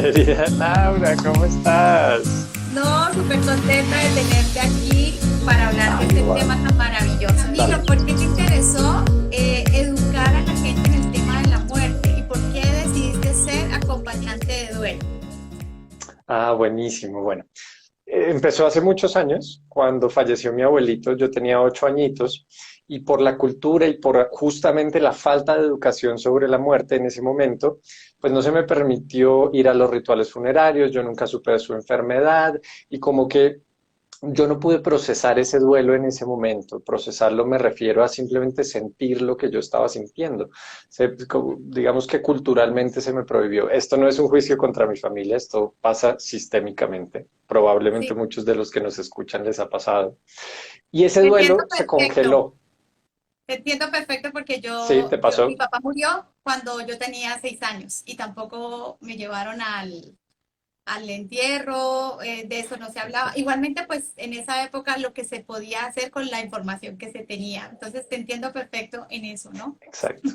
Querida Laura, ¿cómo estás? No, súper contenta de tenerte aquí para hablar de Ah, este igual. tema tan maravilloso. Dale. Camilo, ¿por qué te interesó educar a la gente en el tema de la muerte? ¿Y por qué decidiste ser acompañante de duelo? Ah, buenísimo. Bueno, empezó hace muchos años, cuando falleció mi abuelito, yo tenía 8 añitos, y por la cultura y por justamente la falta de educación sobre la muerte en ese momento, pues no se me permitió ir a los rituales funerarios, yo nunca supe de su enfermedad, y como que yo no pude procesar ese duelo en ese momento. Procesarlo me refiero a simplemente sentir lo que yo estaba sintiendo. Digamos que culturalmente se me prohibió. Esto no es un juicio contra mi familia, esto pasa sistémicamente. Probablemente Sí, muchos de los que nos escuchan les ha pasado. Y ese te entiendo duelo se perfecto. congeló. Te entiendo perfecto porque ¿Sí? ¿Te mi pasó? papá murió cuando yo tenía 6 años y tampoco me llevaron al entierro, de eso no se hablaba. Igualmente, pues en esa época lo que se podía hacer con la información que se tenía. Entonces te entiendo perfecto en eso, ¿no? Exacto.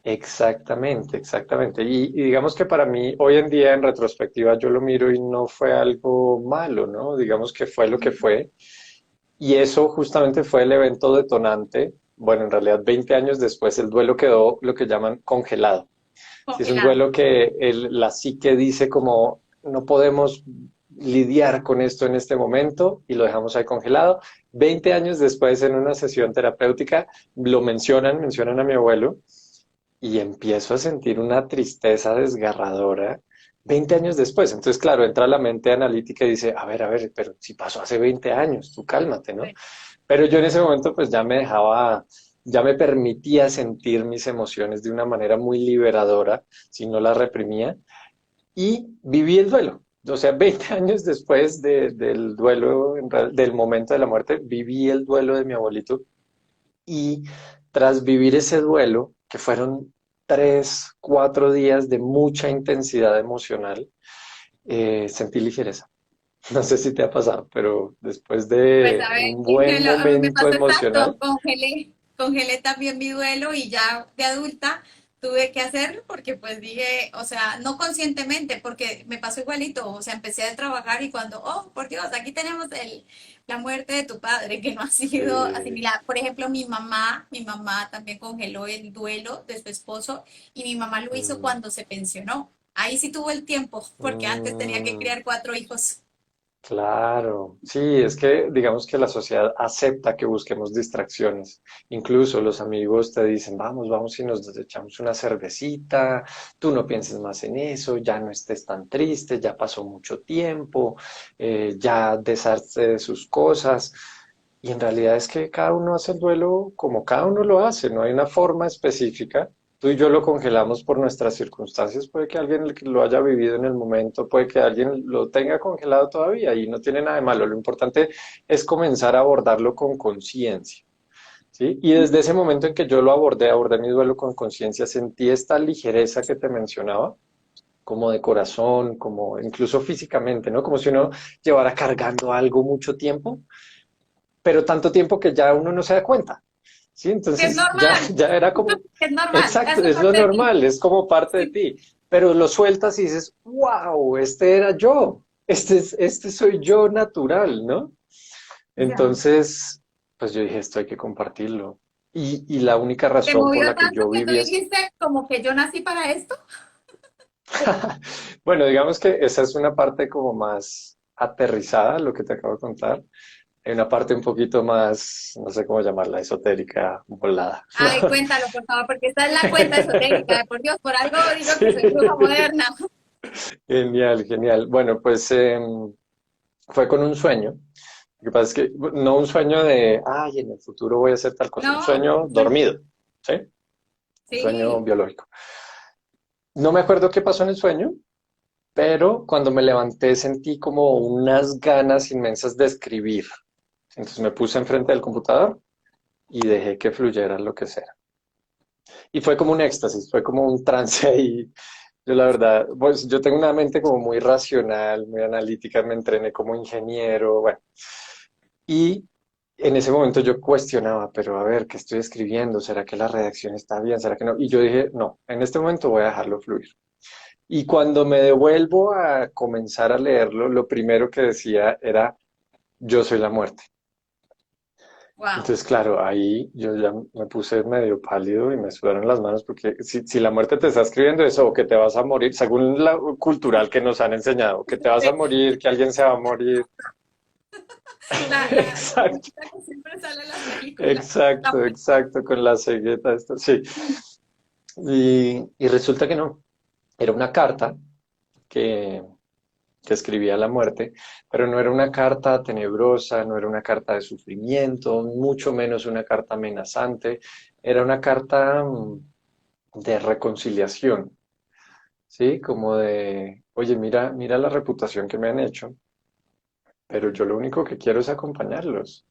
Exactamente, exactamente. Y digamos que para mí, hoy en día, en retrospectiva, yo lo miro y no fue algo malo, ¿no? Digamos que fue lo que fue. Y eso justamente fue el evento detonante. Bueno, en realidad 20 años después el duelo quedó lo que llaman congelado. Si es un Congelado. duelo que la psique dice como no podemos lidiar con esto en este momento y lo dejamos ahí congelado. 20 años después en una sesión terapéutica lo mencionan a mi abuelo y empiezo a sentir una tristeza desgarradora 20 años después. Entonces, claro, entra la mente analítica y dice, a ver, pero si pasó hace 20 años, tú cálmate, ¿no? Pero yo en ese momento pues ya me dejaba, ya me permitía sentir mis emociones de una manera muy liberadora, si no las reprimía, y viví el duelo. O sea, 20 años después del duelo, del momento de la muerte, viví el duelo de mi abuelito y tras vivir ese duelo, que fueron 3, 4 días de mucha intensidad emocional, sentí ligereza. No sé si te ha pasado, pero después Pues de a ver, un buen a mí me momento pasó exacto, emocional, congelé también mi duelo y ya de adulta tuve que hacerlo porque pues dije, o sea, no conscientemente, porque me pasó igualito, o sea, empecé a trabajar y cuando, oh, por Dios, aquí tenemos la muerte de tu padre que no ha sido sí, asimilada. Por ejemplo, mi mamá también congeló el duelo de su esposo y mi mamá lo hizo mm, cuando se pensionó. Ahí sí tuvo el tiempo, porque antes tenía que mm, criar 4 hijos. claro, sí, es que digamos que la sociedad acepta que busquemos distracciones. Incluso los amigos te dicen, vamos y nos echamos una cervecita, tú no pienses más en eso, ya no estés tan triste, ya pasó mucho tiempo, ya deshazte de sus cosas. Y en realidad es que cada uno hace el duelo como cada uno lo hace, no hay una forma específica. Tú y yo lo congelamos por nuestras circunstancias, puede que alguien lo haya vivido en el momento, puede que alguien lo tenga congelado todavía y no tiene nada de malo. Lo importante es comenzar a abordarlo con conciencia, ¿sí? Y desde ese momento en que yo lo abordé mi duelo con conciencia, sentí esta ligereza que te mencionaba, como de corazón, como incluso físicamente, ¿no? Como si uno llevara cargando algo mucho tiempo, pero tanto tiempo que ya uno no se da cuenta. Sí, Que es entonces ya, normal, ya era como, que es normal, exacto, hace es lo parte de ti. normal, es como parte de Sí, ti, pero lo sueltas y dices, wow, este era yo, este soy yo natural, ¿no? ya. Entonces, pues yo dije, esto hay que compartirlo. Y la única Te razón por movió la que tanto yo que tú viví esto, dijiste como que yo nací para esto. bueno, digamos que esa es una parte como más aterrizada, lo que te acabo de contar. Hay una parte un poquito más, no sé cómo llamarla, esotérica, volada. Ay, cuéntalo, por favor, porque esta es la cuenta esotérica, por Dios, por algo digo que soy bruja Sí, moderna. genial, genial. Bueno, pues fue con un sueño. Lo que pasa es que no un sueño de, ay, en el futuro voy a hacer tal cosa, un No, sueño dormido, ¿sí? Un sueño sí, biológico. No me acuerdo qué pasó en el sueño, pero cuando me levanté sentí como unas ganas inmensas de escribir. Entonces me puse enfrente del computador y dejé que fluyera lo que sea. Y fue como un éxtasis, fue como un trance ahí. Yo la verdad, pues yo tengo una mente como muy racional, muy analítica, me entrené como ingeniero, bueno. Y en ese momento yo cuestionaba, pero a ver, ¿qué estoy escribiendo? ¿Será que la redacción está bien? ¿Será que no? Y yo dije, no, en este momento voy a dejarlo fluir. Y cuando me devuelvo a comenzar a leerlo, lo primero que decía era, yo soy la muerte. Wow. Entonces, claro, ahí yo ya me puse medio pálido y me sudaron las manos porque si la muerte te está escribiendo eso, o que te vas a morir, según la cultural que nos han enseñado, que te vas a morir, que alguien se va a morir. La Exacto, ceguita que siempre sale en las películas. La exacto, exacto, con la cegueta, esto, sí. Y resulta que no, era una carta que, que escribía la muerte, pero no era una carta tenebrosa, no era una carta de sufrimiento, mucho menos una carta amenazante, era una carta de reconciliación, ¿sí? Como de, oye, mira, mira la reputación que me han hecho, pero yo lo único que quiero es acompañarlos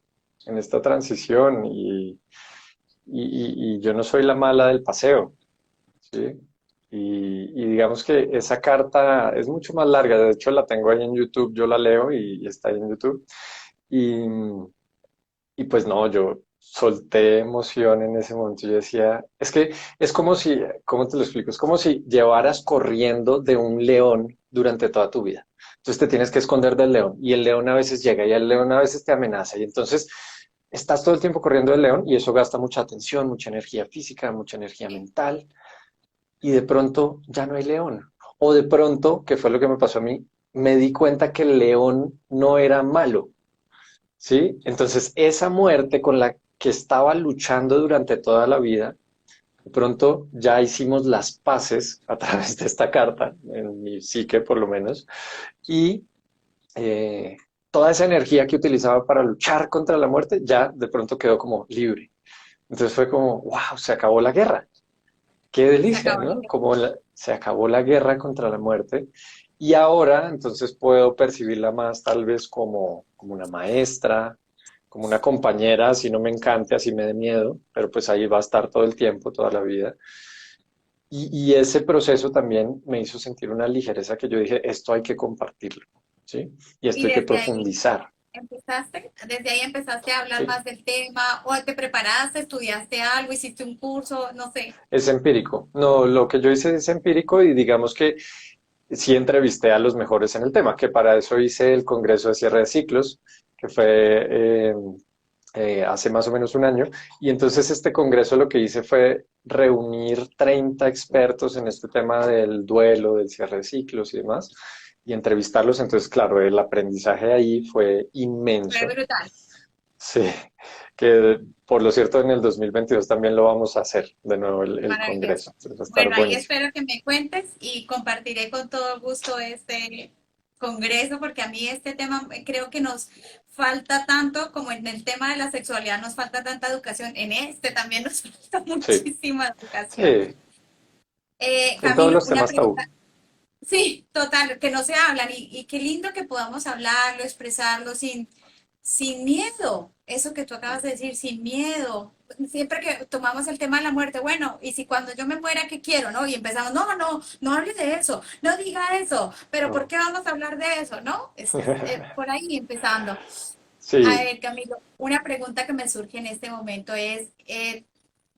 en esta transición y yo no soy la mala del paseo, ¿sí? Y digamos que esa carta es mucho más larga, de hecho la tengo ahí en YouTube, yo la leo y está ahí en YouTube. Y, y pues no, yo solté emoción en ese momento. Yo decía, es que es como si, ¿cómo te lo explico? Es como si llevaras corriendo de un león durante toda tu vida. Entonces te tienes que esconder del león y el león a veces llega y el león a veces te amenaza y entonces estás todo el tiempo corriendo del león y eso gasta mucha atención, mucha energía física, mucha energía mental y de pronto ya no hay león. O de pronto, que fue lo que me pasó a mí, me di cuenta que el león no era malo, ¿sí? Entonces, esa muerte con la que estaba luchando durante toda la vida, de pronto ya hicimos las paces a través de esta carta, en mi psique por lo menos, y eh, toda esa energía que utilizaba para luchar contra la muerte ya de pronto quedó como libre. Entonces fue como, wow, se acabó la guerra. Qué se delicia, acabó la ¿no? guerra. Como se acabó la guerra contra la muerte y ahora entonces puedo percibirla más tal vez como una maestra, como una compañera, así no me encante, así me dé miedo, pero pues ahí va a estar todo el tiempo, toda la vida. Y ese proceso también me hizo sentir una ligereza que yo dije, esto hay que compartirlo, ¿sí? Y esto Y hay que desde ahí profundizar. desde ahí empezaste a hablar Sí, más del tema, o te preparaste, estudiaste algo, hiciste un curso, no sé. es empírico. No, lo que yo hice es empírico y digamos que sí entrevisté a los mejores en el tema, que para eso hice el Congreso de Cierre de Ciclos, que fue hace más o menos un año. Y entonces este congreso lo que hice fue reunir 30 expertos en este tema del duelo, del cierre de ciclos y demás, y entrevistarlos. Entonces, claro, el aprendizaje ahí fue Fue inmenso. brutal. Sí, que por lo cierto en el 2022 también lo vamos a hacer de nuevo el Maravilloso. congreso. Entonces va a estar Bueno, ahí buenísimo. espero que me cuentes y compartiré con todo gusto este congreso, porque a mí este tema creo que nos falta tanto como en el tema de la sexualidad nos falta tanta educación, en este también nos falta Sí, muchísima educación. sí, en todos Camilo, los una temas tabú. pregunta. Sí, total, que no se hablan y qué lindo que podamos hablarlo, expresarlo sin miedo. Eso que tú acabas de decir, sin miedo. Siempre que tomamos el tema de la muerte, bueno, y si cuando yo me muera, ¿qué quiero? ¿No? Y empezamos, no hable de eso, no diga eso, pero ¿por No. qué vamos a hablar de eso? ¿No? Por ahí empezando. A Sí, ver, Camilo, una pregunta que me surge en este momento es,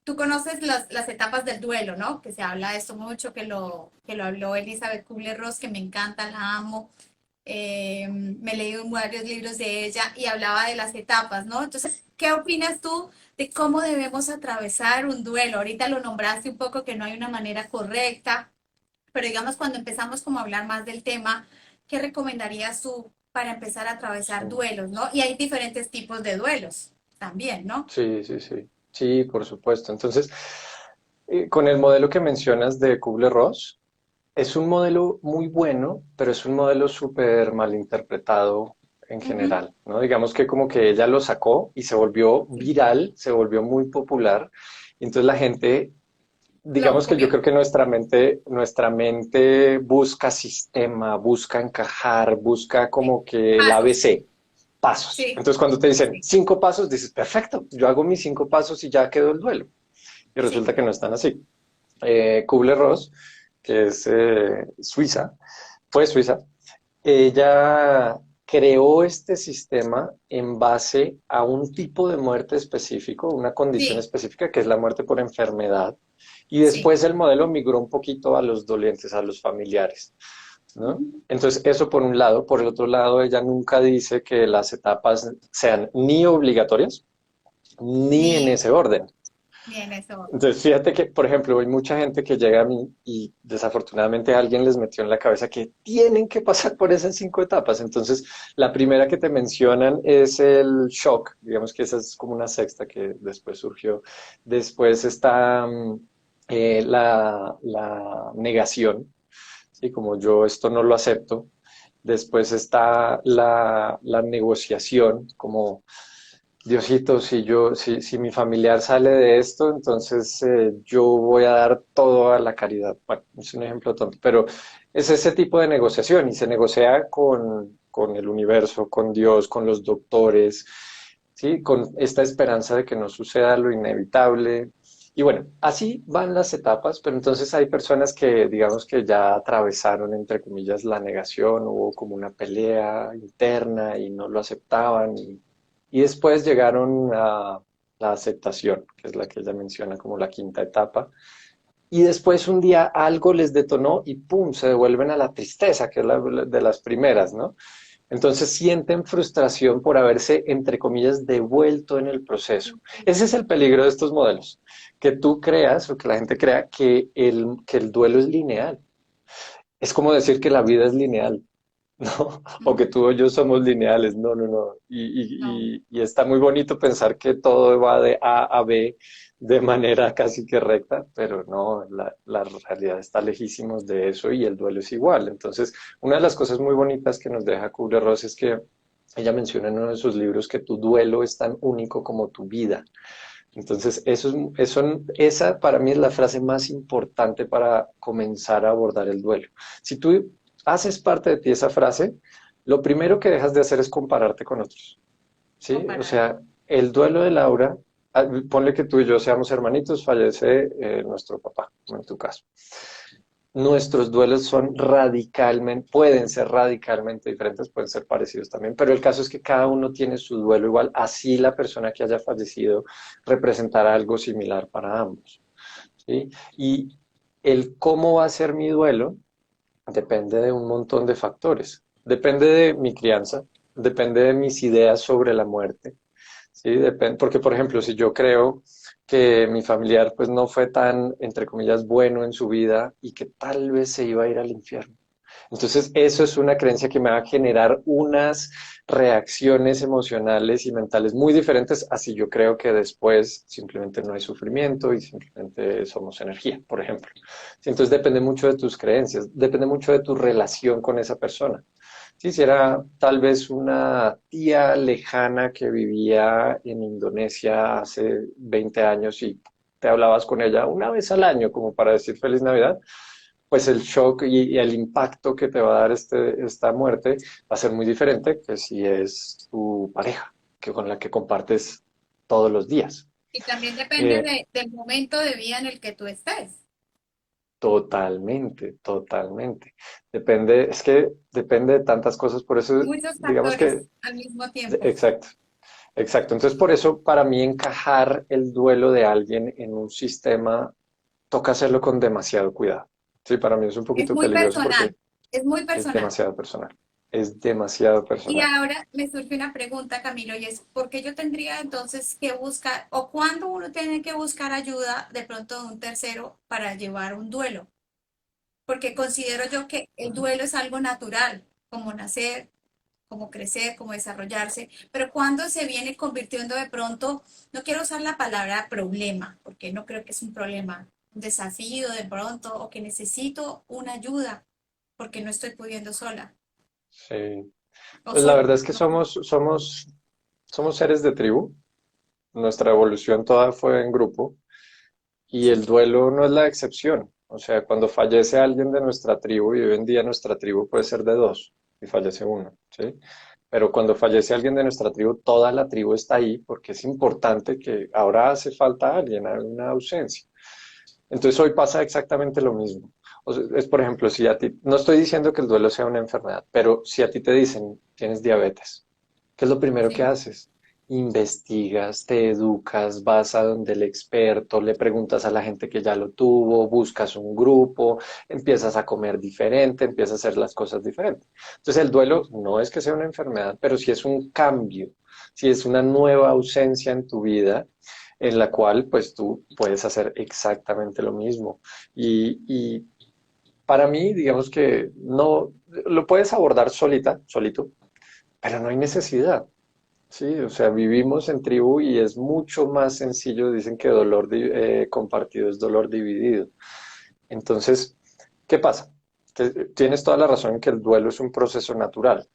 tú conoces las etapas del duelo, ¿no? Que se habla de esto mucho, que lo habló Elizabeth Kubler-Ross, que me encanta, la amo. Me he leído varios libros de ella y hablaba de las etapas, ¿no? Entonces, ¿qué opinas tú de cómo debemos atravesar un duelo? Ahorita lo nombraste un poco que no hay una manera correcta, pero digamos cuando empezamos como a hablar más del tema, ¿qué recomendarías tú para empezar a atravesar sí, duelos, ¿no? Y hay diferentes tipos de duelos también, ¿no? sí, sí, sí, sí, por supuesto. Entonces, con el modelo que mencionas de Kubler-Ross, es un modelo muy bueno, pero es un modelo súper mal interpretado en Ujú. general, ¿no? Digamos que como que ella lo sacó y se volvió Sí, viral, se volvió muy popular, y entonces la gente, lo digamos que yo copió. creo que nuestra mente busca sistema, busca encajar, busca Sí. como que el Pasos. ABC, pasos. Sí, Entonces cuando te dicen sí, 5 pasos, dices, perfecto, yo hago mis 5 pasos y ya quedó el duelo. Y sí. resulta que no están así. Kubler-Ross, que es suiza, fue suiza, ella creó este sistema en base a un tipo de muerte específico, una condición Sí, específica, que es la muerte por enfermedad. Y Sí. después el modelo migró un poquito a los dolientes, a los familiares, ¿no? Entonces, eso por un lado. Por el otro lado, ella nunca dice que las etapas sean ni obligatorias, ni en Ni, ese orden. ni en eso. Entonces, fíjate que, por ejemplo, hay mucha gente que llega a mí y desafortunadamente alguien les metió en la cabeza que tienen que pasar por esas 5 etapas. Entonces, la primera que te mencionan es el shock, digamos que esa es como una sexta que después surgió. Después está la negación, ¿sí? Como yo esto no lo acepto. Después está la negociación, como Diosito, si mi familiar sale de esto, entonces yo voy a dar todo a la caridad. Bueno, es un ejemplo tonto, pero es ese tipo de negociación y se negocia con el universo, con Dios, con los doctores, ¿sí? Con esta esperanza de que no suceda lo inevitable. Y bueno, así van las etapas, pero entonces hay personas que, digamos que ya atravesaron, entre comillas, la negación, hubo como una pelea interna y no lo aceptaban y después llegaron a la aceptación, que es la que ella menciona como la quinta etapa. Y después un día algo les detonó y ¡pum! Se devuelven a la tristeza, que es la de las primeras, ¿no? Entonces sienten frustración por haberse, entre comillas, devuelto en el proceso. Ese es el peligro de estos modelos, que tú creas o que la gente crea que el duelo es lineal. Es como decir que la vida es lineal. ¿No? O que tú o yo somos lineales, no, no, no. No. Y está muy bonito pensar que todo va de A a B de manera casi que recta, pero no, la realidad está lejísimos de eso y el duelo es igual. Entonces, una de las cosas muy bonitas que nos deja Kubler-Ross es que ella menciona en uno de sus libros que tu duelo es tan único como tu vida. Entonces, esa para mí es la frase más importante para comenzar a abordar el duelo. Si tú haces parte de ti esa frase, lo primero que dejas de hacer es compararte con otros, ¿sí? O Comparar. sea, el duelo de Laura, ponle que tú y yo seamos hermanitos, fallece nuestro papá, en tu caso. Nuestros duelos son radicalmente, pueden ser radicalmente diferentes, pueden ser parecidos también, pero el caso es que cada uno tiene su duelo igual, así la persona que haya fallecido representará algo similar para ambos, ¿sí? Y el cómo va a ser mi duelo depende de un montón de factores. Depende de mi crianza, depende de mis ideas sobre la muerte, ¿sí? Depende, porque, por ejemplo, si yo creo que mi familiar pues no fue tan, entre comillas, bueno en su vida y que tal vez se iba a ir al infierno. Entonces, eso es una creencia que me va a generar unas reacciones emocionales y mentales muy diferentes, así yo creo que después simplemente no hay sufrimiento y simplemente somos energía, por ejemplo. Sí, entonces depende mucho de tus creencias, depende mucho de tu relación con esa persona. Sí, si era tal vez una tía lejana que vivía en Indonesia hace 20 años y te hablabas con ella una vez al año como para decir feliz Navidad, pues el shock y el impacto que te va a dar esta muerte va a ser muy diferente que si es tu pareja, que con la que compartes todos los días. Y también depende Eh, del momento de vida en el que tú estés. Totalmente, totalmente. Depende, es que depende de tantas cosas, por eso Muchos digamos que, factores al mismo tiempo. exacto, exacto. Entonces por eso para mí encajar el duelo de alguien en un sistema toca hacerlo con demasiado cuidado. Sí, para mí es un Es poquito muy peligroso personal, porque es muy es personal. demasiado personal, es demasiado Y personal. ahora me surge una pregunta, Camilo, y es, ¿por qué yo tendría entonces que buscar, o cuándo uno tiene que buscar ayuda de pronto de un tercero para llevar un duelo? Porque considero yo que el duelo es algo natural, como nacer, como crecer, como desarrollarse, pero cuando se viene convirtiendo de pronto, no quiero usar la palabra problema, porque no creo que es un problema, un desafío de pronto, o que necesito una ayuda porque no estoy pudiendo sola Sí. o Pues la solo. verdad es que somos seres de tribu. Nuestra evolución toda fue en grupo. Y el Sí, duelo no es la excepción. O sea, cuando fallece alguien de nuestra tribu, y hoy en día nuestra tribu puede ser de dos, y fallece uno, ¿sí? Pero cuando fallece alguien de nuestra tribu, toda la tribu está ahí porque es importante que ahora hace falta alguien, hay una ausencia. Entonces hoy pasa exactamente lo mismo. O sea, es por ejemplo, si a ti, no estoy diciendo que el duelo sea una enfermedad, pero si a ti te dicen tienes diabetes, ¿qué es lo primero que sí, haces? investigas, te educas, vas a donde el experto, le preguntas a la gente que ya lo tuvo, buscas un grupo, empiezas a comer diferente, empiezas a hacer las cosas diferentes. Entonces el duelo no es que sea una enfermedad, pero sí es un cambio, sí es una nueva ausencia en tu vida en la cual pues tú puedes hacer exactamente lo mismo. Y para mí, digamos que no, lo puedes abordar solita, solito, pero no hay necesidad. Sí, o sea, vivimos en tribu y es mucho más sencillo. Dicen que dolor compartido es dolor dividido. Entonces, ¿qué pasa? Tienes toda la razón en que el duelo es un proceso natural,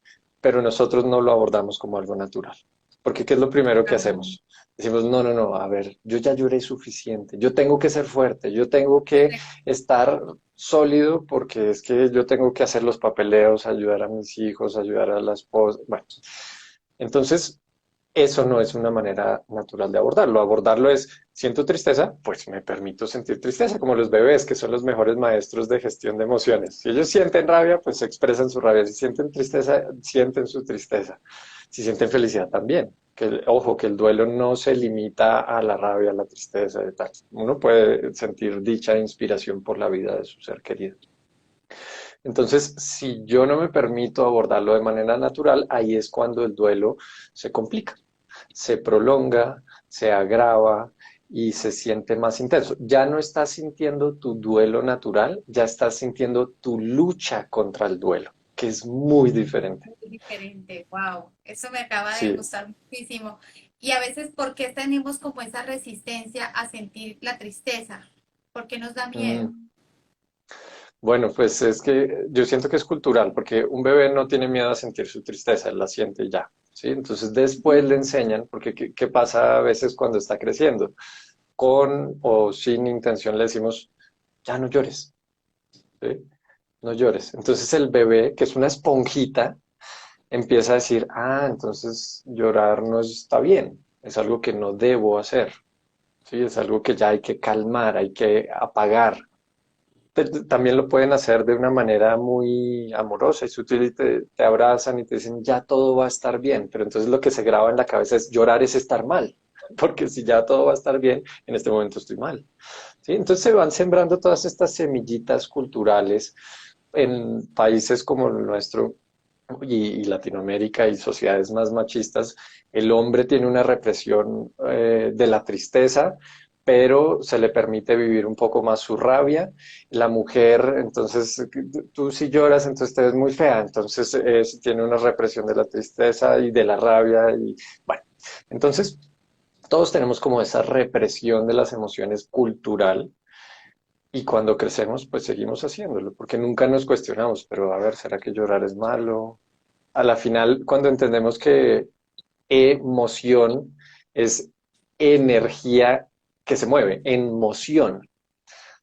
pero nosotros no lo abordamos como algo natural. Porque ¿qué es lo primero que Ajá. hacemos? Decimos, no, no, no, a ver, yo ya lloré suficiente, yo tengo que ser fuerte, yo tengo que estar sólido porque es que yo tengo que hacer los papeleos, ayudar a mis hijos, ayudar a la esposa. Bueno, entonces eso no es una manera natural de abordarlo. Abordarlo es, siento tristeza, pues me permito sentir tristeza, como los bebés, que son los mejores maestros de gestión de emociones. Si ellos sienten rabia, pues expresan su rabia. Si sienten tristeza, sienten su tristeza. Si sienten felicidad, también. Ojo, que el duelo no se limita a la rabia, a la tristeza y tal. Uno puede sentir dicha e inspiración por la vida de su ser querido. Entonces, si yo no me permito abordarlo de manera natural, ahí es cuando el duelo se complica, se prolonga, se agrava y se siente más intenso. Ya no estás sintiendo tu duelo natural, ya estás sintiendo tu lucha contra el duelo, que es muy diferente. Muy diferente, wow, eso me acaba de Sí. gustar muchísimo. Y a veces, ¿por qué tenemos como esa resistencia a sentir la tristeza? ¿Por qué nos da miedo? Mm. Bueno, pues es que yo siento que es cultural, porque un bebé no tiene miedo a sentir su tristeza, él la siente y ya, ¿sí? Entonces después le enseñan, porque ¿qué pasa a veces cuando está creciendo? Con o sin intención le decimos, ya no llores, ¿sí? No llores. Entonces el bebé, que es una esponjita, empieza a decir, ah, entonces llorar no está bien, es algo que no debo hacer, ¿sí? Es algo que ya hay que calmar, hay que apagar. También lo pueden hacer de una manera muy amorosa y sutil y te abrazan y te dicen, ya todo va a estar bien, pero entonces lo que se graba en la cabeza es llorar es estar mal, porque si ya todo va a estar bien, en este momento estoy mal. ¿Sí? Entonces se van sembrando todas estas semillitas culturales en países como el nuestro y Latinoamérica y sociedades más machistas. El hombre tiene una represión de la tristeza, pero se le permite vivir un poco más su rabia. La mujer, entonces, tú si lloras, entonces te ves muy fea, entonces tiene una represión de la tristeza y de la rabia y bueno, entonces todos tenemos como esa represión de las emociones cultural y cuando crecemos, pues seguimos haciéndolo, porque nunca nos cuestionamos, pero a ver, ¿será que llorar es malo? A la final, cuando entendemos que emoción es energía que se mueve, en moción,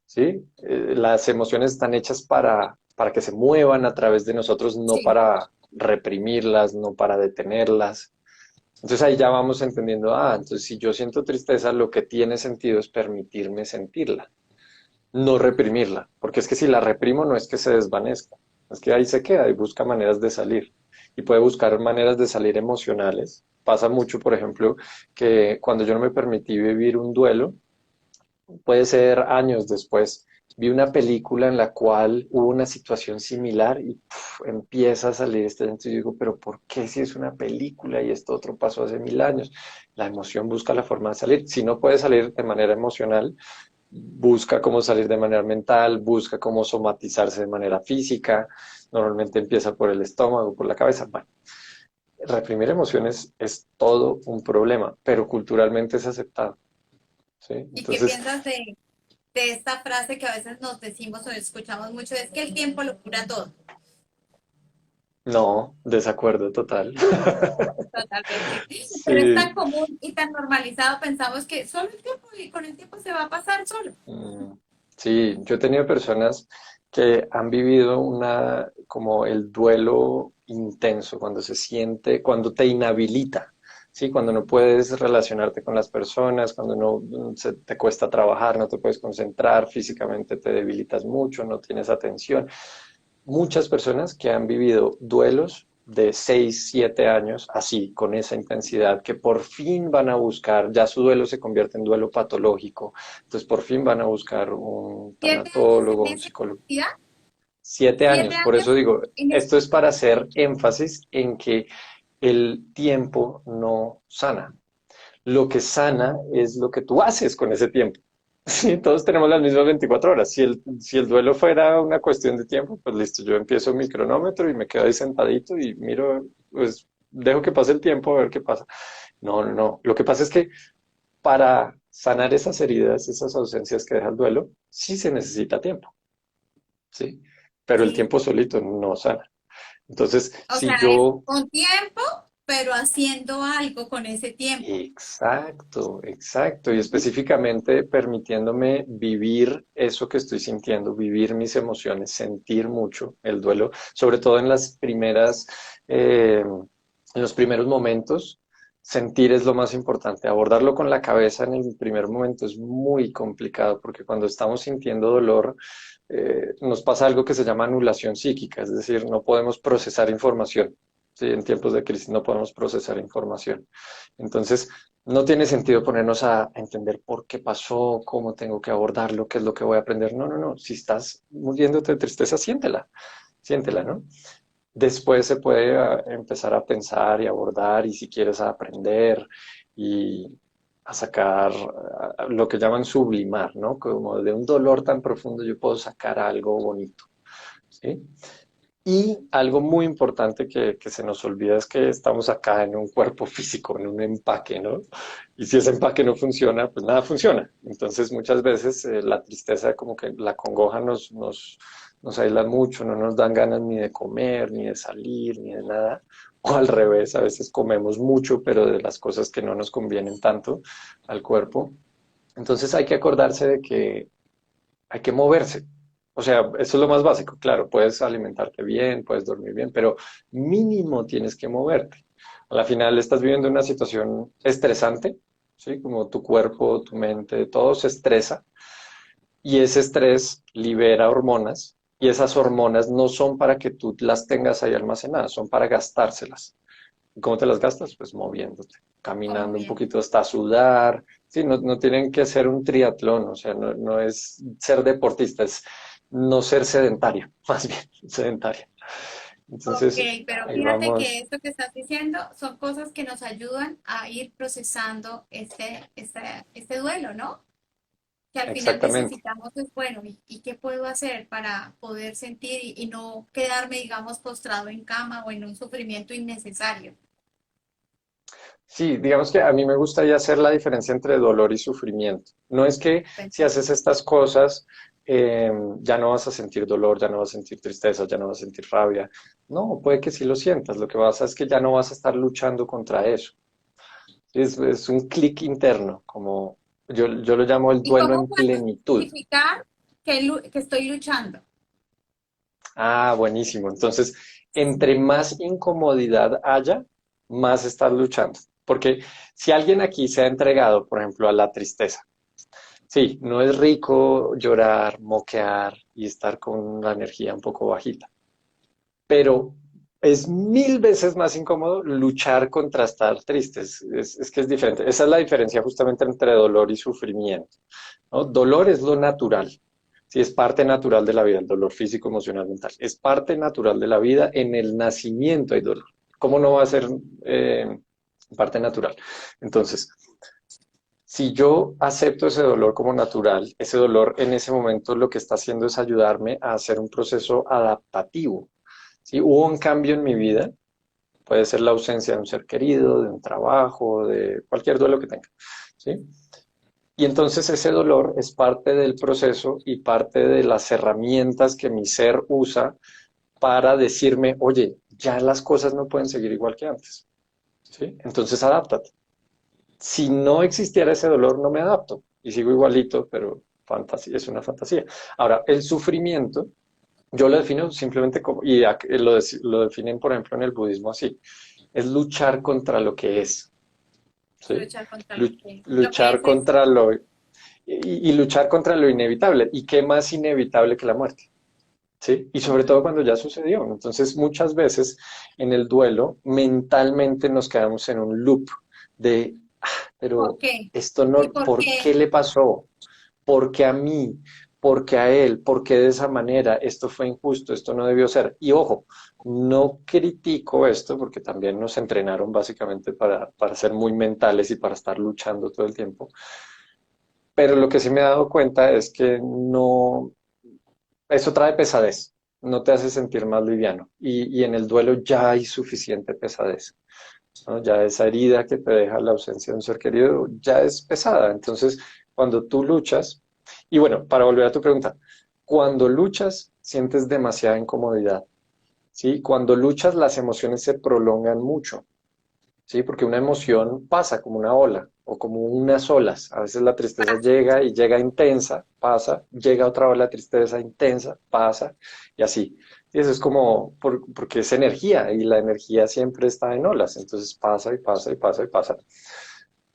¿sí? Las emociones están hechas para que se muevan a través de nosotros, no Sí. para reprimirlas, no para detenerlas. Entonces ahí ya vamos entendiendo, ah, entonces si yo siento tristeza, lo que tiene sentido es permitirme sentirla, no reprimirla, porque es que si la reprimo no es que se desvanezca, es que ahí se queda y busca maneras de salir. Y puede buscar maneras de salir emocionales. Pasa mucho, por ejemplo, que cuando yo no me permití vivir un duelo, puede ser años después, vi una película en la cual hubo una situación similar y empieza a salir este llanto y yo digo, pero ¿por qué si es una película y esto otro pasó hace 1000 años? La emoción busca la forma de salir. Si no puede salir de manera emocional, busca cómo salir de manera mental, busca cómo somatizarse de manera física. Normalmente empieza por el estómago, por la cabeza. Bueno, reprimir emociones es todo un problema, pero culturalmente es aceptado, ¿sí? ¿Y qué Entonces, piensas de esta frase que a veces nos decimos o escuchamos mucho? Es que el tiempo lo cura todo. no, desacuerdo total. Totalmente. Pero es tan Sí, común y tan normalizado, pensamos que solo el tiempo y con el tiempo se va a pasar solo. mm, sí, yo he tenido personas que han vivido como el duelo intenso, cuando se siente, cuando te inhabilita, ¿sí? Cuando no puedes relacionarte con las personas, cuando no te cuesta trabajar, no te puedes concentrar, físicamente te debilitas mucho, no tienes atención. Muchas personas que han vivido duelos de 6, 7 años, así, con esa intensidad, que por fin van a buscar, ya su duelo se convierte en duelo patológico, entonces por fin van a buscar un 7 años tanatólogo, en un esa psicólogo. actividad, 7 siete años, por eso años digo, en esa. esto es para hacer énfasis en que el tiempo no sana. Lo que sana es lo que tú haces con ese tiempo. Sí, todos tenemos las mismas 24 horas. Si el duelo fuera una cuestión de tiempo, pues listo, yo empiezo mi cronómetro y me quedo ahí sentadito y miro, pues dejo que pase el tiempo a ver qué pasa. No, no, no. Lo que pasa es que para sanar esas heridas, esas ausencias que deja el duelo, sí se necesita tiempo, ¿sí? Pero el Sí. tiempo solito no sana. Entonces, O si sea, es yo con tiempo, pero haciendo algo con ese tiempo. exacto, exacto. Y específicamente permitiéndome vivir eso que estoy sintiendo, vivir mis emociones, sentir mucho el duelo, sobre todo en las primeras, en los primeros momentos. Sentir es lo más importante. Abordarlo con la cabeza en el primer momento es muy complicado porque cuando estamos sintiendo dolor, nos pasa algo que se llama anulación psíquica, es decir, no podemos procesar información. Sí, en tiempos de crisis no podemos procesar información. Entonces, no tiene sentido ponernos a entender por qué pasó, cómo tengo que abordarlo, qué es lo que voy a aprender. No, no, no. Si estás muriéndote de tristeza, siéntela, ¿no? Después se puede empezar a pensar y abordar y si quieres a aprender y a sacar lo que llaman sublimar, ¿no? Como de un dolor tan profundo yo puedo sacar algo bonito, ¿sí? Y algo muy importante que se nos olvida es que estamos acá en un cuerpo físico, en un empaque, ¿no? Y si ese empaque no funciona, pues nada funciona. Entonces muchas veces la tristeza, como que la congoja nos aísla mucho, no nos dan ganas ni de comer, ni de salir, ni de nada. O al revés, a veces comemos mucho, pero de las cosas que no nos convienen tanto al cuerpo. Entonces hay que acordarse de que hay que moverse. O sea, eso es lo más básico. Claro, puedes alimentarte bien, puedes dormir bien, pero mínimo tienes que moverte. A la final estás viviendo una situación estresante, ¿sí? Como tu cuerpo, tu mente, todo se estresa y ese estrés libera hormonas y esas hormonas no son para que tú las tengas ahí almacenadas, son para gastárselas. ¿Y cómo te las gastas? Pues moviéndote, Como caminando un bien. poquito hasta sudar. Sí, no, no tienen que ser un triatlón, o sea, no, no es ser deportista, es no ser sedentario, más bien sedentario. Ok, Entonces, pero ahí fíjate que vamos. esto que estás diciendo son cosas que nos ayudan a ir procesando este duelo, ¿no? Que al final Exactamente. necesitamos, pues bueno, ¿y qué puedo hacer para poder sentir y no quedarme, digamos, postrado en cama o en un sufrimiento innecesario? Sí, digamos que a mí me gustaría hacer la diferencia entre dolor y sufrimiento. No es que si Cuéntame. haces estas cosas ya no vas a sentir dolor, ya no vas a sentir tristeza, ya no vas a sentir rabia. No, puede que sí lo sientas. Lo que pasa es que ya no vas a estar luchando contra eso. Es un clic interno, como yo lo llamo el ¿Y duelo cómo en puedo plenitud. identificar que estoy luchando? Ah, buenísimo. Entonces, entre más incomodidad haya, más estás luchando. Porque si alguien aquí se ha entregado, por ejemplo, a la tristeza, sí, no es rico llorar, moquear y estar con la energía un poco bajita, pero es 1000 veces más incómodo luchar contra estar tristes. Es que es diferente. Esa es la diferencia justamente entre dolor y sufrimiento, ¿no? Dolor es lo natural. Sí, es parte natural de la vida, el dolor físico, emocional, mental. Es parte natural de la vida. En el nacimiento hay dolor. ¿Cómo no va a ser eh, parte natural? Entonces, si yo acepto ese dolor como natural, ese dolor en ese momento lo que está haciendo es ayudarme a hacer un proceso adaptativo. ¿Sí? Hubo un cambio en mi vida, puede ser la ausencia de un ser querido, de un trabajo, de cualquier duelo que tenga. ¿Sí? Y entonces ese dolor es parte del proceso y parte de las herramientas que mi ser usa para decirme, oye, ya las cosas no pueden seguir igual que antes. ¿Sí? Entonces adáptate. Si no existiera ese dolor, no me adapto y sigo igualito, pero fantasía, es una fantasía. Ahora, el sufrimiento, yo lo defino simplemente como, y lo definen, por ejemplo, en el budismo así, es luchar contra lo que es, ¿sí? Luchar contra lo que Luchar contra lo, y luchar contra lo inevitable. ¿Y qué más inevitable que la muerte? ¿sí? Y sobre todo cuando ya sucedió. Entonces, muchas veces en el duelo, mentalmente nos quedamos en un loop de, ¿Por pero qué? esto ¿Y no, por ¿por qué qué? le pasó? ¿Por qué a mí? ¿Por qué a él? ¿Por qué de esa manera? Esto fue injusto, esto no debió ser. Y ojo, no critico esto porque también nos entrenaron básicamente para ser muy mentales y para estar luchando todo el tiempo. Pero lo que sí me he dado cuenta es que no, eso trae pesadez, no te hace sentir más liviano. Y en el duelo ya hay suficiente pesadez, ¿no? Ya esa herida que te deja la ausencia de un ser querido ya es pesada. Entonces, cuando tú luchas, y bueno, para volver a tu pregunta, cuando luchas sientes demasiada incomodidad, ¿sí? Cuando luchas las emociones se prolongan mucho. ¿Sí? Porque una emoción pasa como una ola o como unas olas. A veces la tristeza llega y llega intensa, pasa, llega otra ola de tristeza intensa, pasa y así. Y eso es como porque es energía y la energía siempre está en olas, entonces pasa y pasa y pasa y pasa.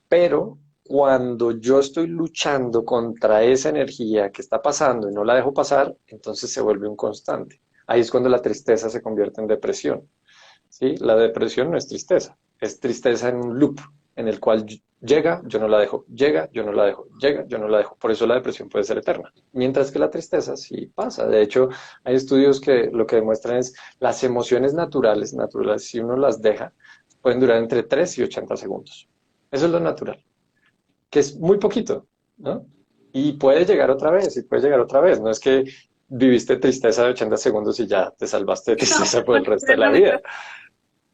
Pero cuando yo estoy luchando contra esa energía que está pasando y no la dejo pasar, entonces se vuelve un constante. Ahí es cuando la tristeza se convierte en depresión. ¿Sí? La depresión no es tristeza en un loop en el cual llega, yo no la dejo, llega, yo no la dejo, llega, yo no la dejo. Por eso la depresión puede ser eterna. Mientras que la tristeza sí pasa. De hecho, hay estudios que lo que demuestran es las emociones naturales, si uno las deja, pueden durar entre 3 y 80 segundos. Eso es lo natural, que es muy poquito, ¿no? Y puede llegar otra vez, y puede llegar otra vez. No es que viviste tristeza de 80 segundos y ya te salvaste de No, tristeza por el con resto de la eternamente. vida.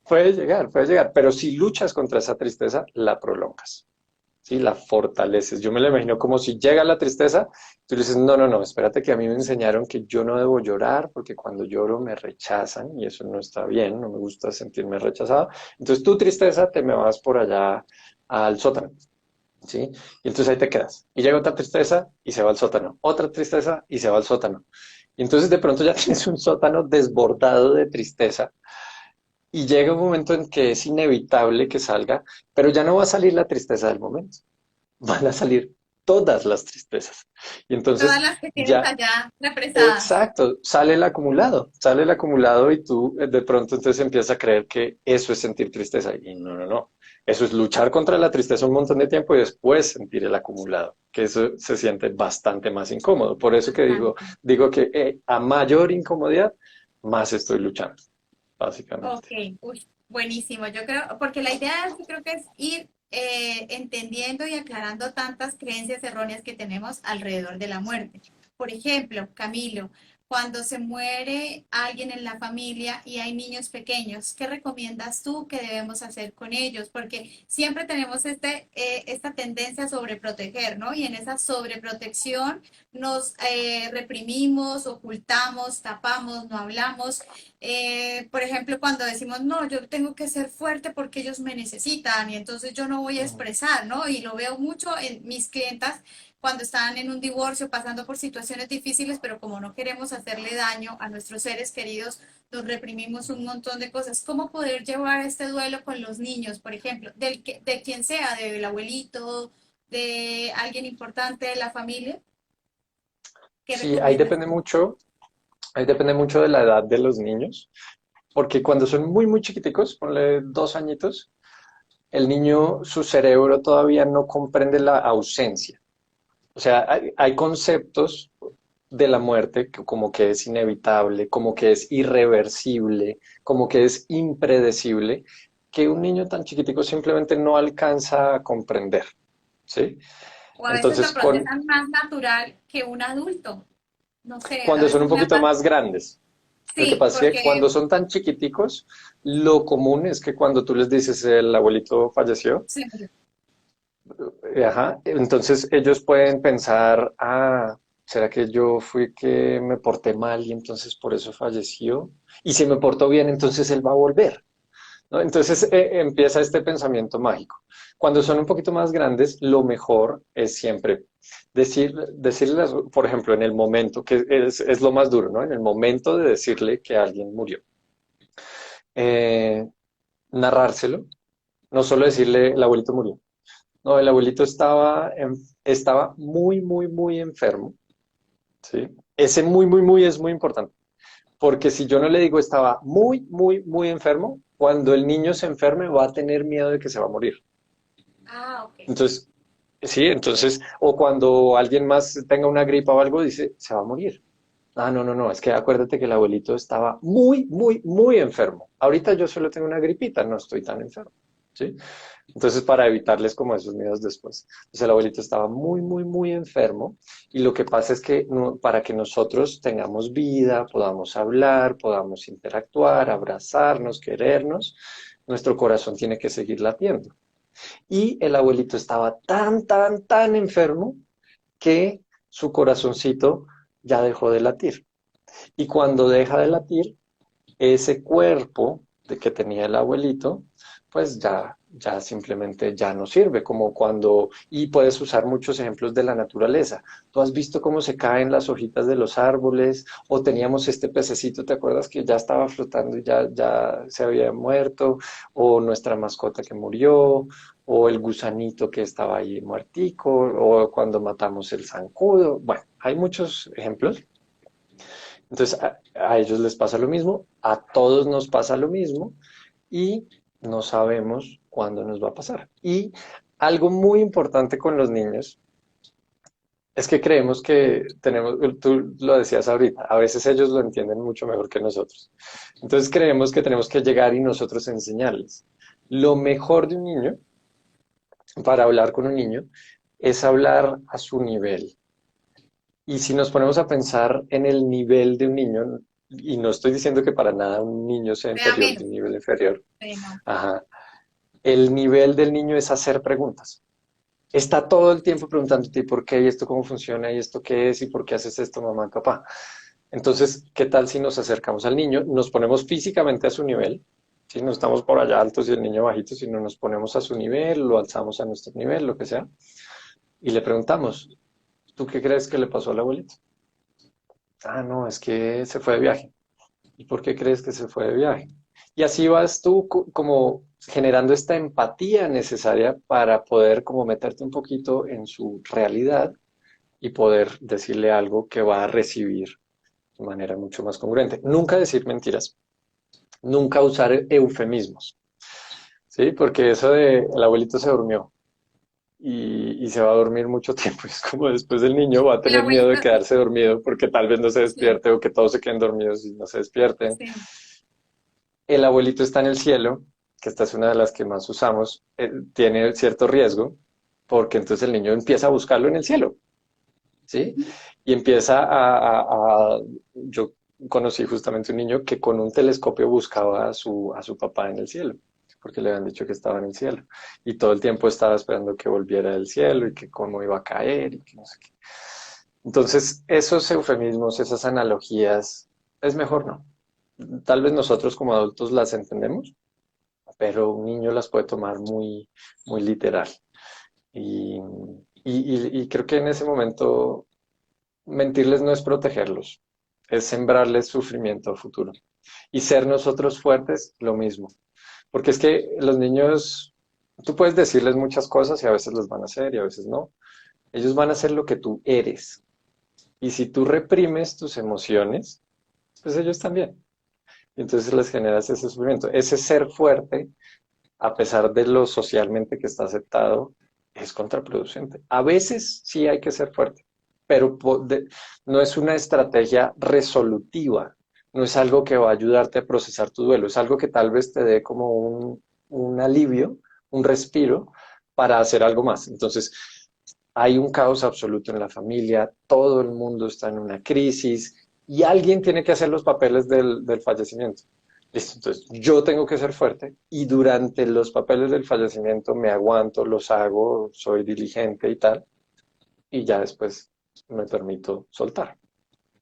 Puede llegar, pero si luchas contra esa tristeza, la prolongas, ¿sí? La fortaleces. Yo me lo imagino como si llega la tristeza, tú le dices, no, no, no, espérate que a mí me enseñaron que yo no debo llorar porque cuando lloro me rechazan y eso no está bien, no me gusta sentirme rechazado. Entonces tu tristeza te me vas por allá al sótano, ¿sí? Y entonces ahí te quedas. Y llega otra tristeza y se va al sótano, otra tristeza y se va al sótano. Y entonces de pronto ya tienes un sótano desbordado de tristeza y llega un momento en que es inevitable que salga, pero ya no va a salir la tristeza del momento, van a salir todas las tristezas. Y Todas entonces las que tienes ya, allá represadas. exacto, sale el acumulado y tú de pronto entonces empiezas a creer que eso es sentir tristeza. Y no, no, no. Eso es luchar contra la tristeza un montón de tiempo y después sentir el acumulado, que eso se siente bastante más incómodo. Por eso que Bastante. digo que a mayor incomodidad, más estoy luchando, Ok, básicamente. uy, buenísimo. Yo creo, porque la idea es, yo creo que es ir entendiendo y aclarando tantas creencias erróneas que tenemos alrededor de la muerte. Por ejemplo, Camilo, cuando se muere alguien en la familia y hay niños pequeños, ¿qué recomiendas tú que debemos hacer con ellos? Porque siempre tenemos esta tendencia a sobreproteger, ¿no? Y en esa sobreprotección nos reprimimos, ocultamos, tapamos, no hablamos. Por ejemplo, cuando decimos, no, yo tengo que ser fuerte porque ellos me necesitan y entonces yo no voy a Ujú. expresar, ¿no? Y lo veo mucho en mis clientas cuando están en un divorcio, pasando por situaciones difíciles, pero como no queremos hacerle daño a nuestros seres queridos, nos reprimimos un montón de cosas. ¿Cómo poder llevar este duelo con los niños, por ejemplo, de quien sea, del abuelito, de alguien importante de la familia? ¿Qué Sí, recomiendas? ahí depende mucho de la edad de los niños, porque cuando son muy, muy chiquiticos, ponle 2 añitos, el niño, su cerebro todavía no comprende la ausencia. O sea, hay conceptos de la muerte como que es inevitable, como que es irreversible, como que es impredecible, que un niño tan chiquitico simplemente no alcanza a comprender, ¿sí? O a veces Entonces, lo procesan más natural que un adulto. No sé, a cuando son un veces me ha poquito pasado. más grandes, lo que Sí, pasa es que porque cuando son tan chiquiticos, lo común es que cuando tú les dices el abuelito falleció, se murió. ajá, entonces ellos pueden pensar, ¿será que yo fui que me porté mal y entonces por eso falleció? Y si me portó bien, entonces él va a volver, ¿no? Entonces empieza este pensamiento mágico. Cuando son un poquito más grandes, lo mejor es siempre decirles, por ejemplo, en el momento, que es lo más duro, ¿no? En el momento de decirle que alguien murió, eh, narrárselo, no solo decirle el abuelito murió. No, el abuelito estaba muy, muy, muy enfermo, ¿sí? Ese muy, muy, muy es muy importante. Porque si yo no le digo estaba muy, muy, muy enfermo, cuando el niño se enferme va a tener miedo de que se va a morir. Ah, ok. Entonces, sí, entonces, o cuando alguien más tenga una gripa o algo, dice, se va a morir. Ah, no, no, no, es que acuérdate que el abuelito estaba muy, muy, muy enfermo. Ahorita yo solo tengo una gripita, no estoy tan enfermo. ¿Sí? Entonces, para evitarles como esos miedos después. Entonces, el abuelito estaba muy, muy, muy enfermo y lo que pasa es que para que nosotros tengamos vida, podamos hablar, podamos interactuar, abrazarnos, querernos, nuestro corazón tiene que seguir latiendo. Y el abuelito estaba tan, tan, tan enfermo que su corazoncito ya dejó de latir. Y cuando deja de latir, ese cuerpo de que tenía el abuelito, pues ya simplemente ya no sirve, como cuando, y puedes usar muchos ejemplos de la naturaleza. Tú has visto cómo se caen las hojitas de los árboles, o teníamos este pececito, ¿te acuerdas que ya estaba flotando y ya se había muerto? O nuestra mascota que murió, o el gusanito que estaba ahí muertico, o cuando matamos el zancudo. Bueno, hay muchos ejemplos. Entonces, a ellos les pasa lo mismo, a todos nos pasa lo mismo y no sabemos cuándo nos va a pasar. Y algo muy importante con los niños es que creemos que tenemos, tú lo decías ahorita, a veces ellos lo entienden mucho mejor que nosotros. Entonces creemos que tenemos que llegar y nosotros enseñarles. Lo mejor de un niño, para hablar con un niño, es hablar a su nivel. Y si nos ponemos a pensar en el nivel de un niño, y no estoy diciendo que para nada un niño sea Sea inferior de menos. un nivel inferior, No. ajá, el nivel del niño es hacer preguntas. Está todo el tiempo preguntándote por qué y esto cómo funciona y esto qué es y por qué haces esto, mamá, papá. Entonces, ¿qué tal si nos acercamos al niño, nos ponemos físicamente a su nivel? Si no estamos por allá altos y el niño bajito, sino nos ponemos a su nivel, lo alzamos a nuestro nivel, lo que sea, y le preguntamos, ¿tú qué crees que le pasó al abuelito? Ah, no, es que se fue de viaje. ¿Y por qué crees que se fue de viaje? Y así vas tú como generando esta empatía necesaria para poder como meterte un poquito en su realidad y poder decirle algo que va a recibir de manera mucho más congruente. Nunca decir mentiras, nunca usar eufemismos, ¿sí? Porque eso de el abuelito se durmió y se va a dormir mucho tiempo. Es como después el niño va a El tener miedo abuelito, de quedarse dormido porque tal vez no se sí, despierte o que todos se queden dormidos y no se despierten. sí. El abuelito está en el cielo, que esta es una de las que más usamos, tiene cierto riesgo, porque entonces el niño empieza a buscarlo en el cielo, ¿sí? Y empieza yo conocí justamente un niño que con un telescopio buscaba a su papá en el cielo, porque le habían dicho que estaba en el cielo, y todo el tiempo estaba esperando que volviera del cielo y que cómo iba a caer y que no sé qué. Entonces, esos eufemismos, esas analogías, es mejor no. Tal vez nosotros como adultos las entendemos, pero un niño las puede tomar muy, muy literal. Y creo que en ese momento mentirles no es protegerlos, es sembrarles sufrimiento a futuro. Y ser nosotros fuertes, lo mismo. Porque es que los niños, tú puedes decirles muchas cosas y a veces los van a hacer y a veces no. Ellos van a hacer lo que tú eres. Y si tú reprimes tus emociones, pues ellos también. Y entonces les generas ese sufrimiento. Ese ser fuerte a pesar de lo socialmente que está aceptado, es contraproducente. A veces sí hay que ser fuerte, pero no es una estrategia resolutiva, no es algo que va a ayudarte a procesar tu duelo, es algo que tal vez te dé como un alivio, un respiro para hacer algo más. Entonces, hay un caos absoluto en la familia, todo el mundo está en una crisis y alguien tiene que hacer los papeles del fallecimiento. Listo, entonces yo tengo que ser fuerte y durante los papeles del fallecimiento me aguanto, los hago, soy diligente y tal, y ya después me permito soltar.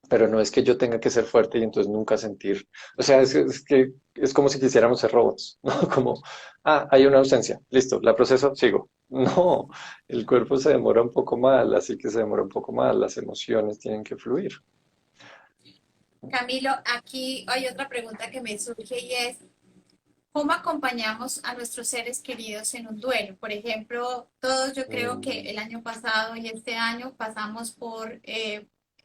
Pero no es que yo tenga que ser fuerte y entonces nunca sentir, o sea, es que es como si quisiéramos ser robots, ¿no? Como, hay una ausencia, listo, la proceso, sigo. No, el cuerpo se demora un poco más, así que se demora un poco más, las emociones tienen que fluir. Camilo, aquí hay otra pregunta que me surge y es, ¿cómo acompañamos a nuestros seres queridos en un duelo? Por ejemplo, todos yo creo que Mm, el año pasado y este año pasamos por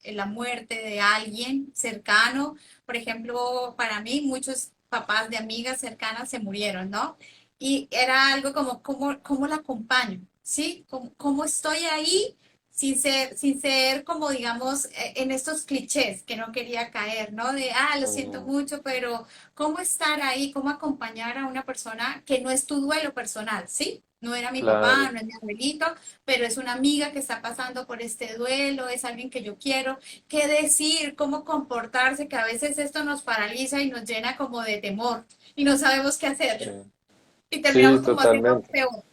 la muerte de alguien cercano. Por ejemplo, para mí muchos papás de amigas cercanas se murieron, ¿no? Y era algo como, ¿cómo la acompaño? ¿Sí? ¿Cómo estoy ahí sin ser como, digamos, en estos clichés que no quería caer, ¿no? De, lo siento Mm, mucho, pero ¿cómo estar ahí? ¿Cómo acompañar a una persona que no es tu duelo personal? ¿Sí? No era mi papá, claro. no es mi abuelito, pero es una amiga que está pasando por este duelo, es alguien que yo quiero. ¿Qué decir? ¿Cómo comportarse? Que a veces esto nos paraliza y nos llena como de temor y no sabemos qué Sí, hacer. Y sí, terminamos como haciendo totalmente. peor.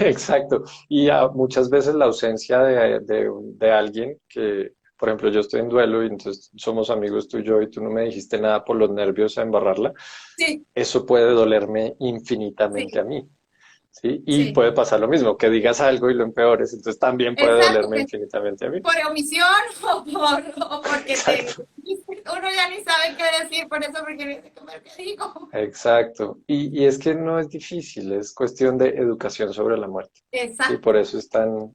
Exacto. Y muchas veces la ausencia de alguien que, por ejemplo, yo estoy en duelo y entonces somos amigos tú y yo y tú no me dijiste nada por los nervios a embarrarla, Sí, eso puede dolerme infinitamente sí, a mí. ¿Sí? Y sí. puede pasar lo mismo, que digas algo y lo empeores, entonces también puede Exacto, dolerme infinitamente a mí. por omisión o porque Exacto, uno ya ni sabe qué decir, por eso porque no sé qué digo. exacto. Y es que no es difícil, es cuestión de educación sobre la muerte. Sí, Exacto. por eso es tan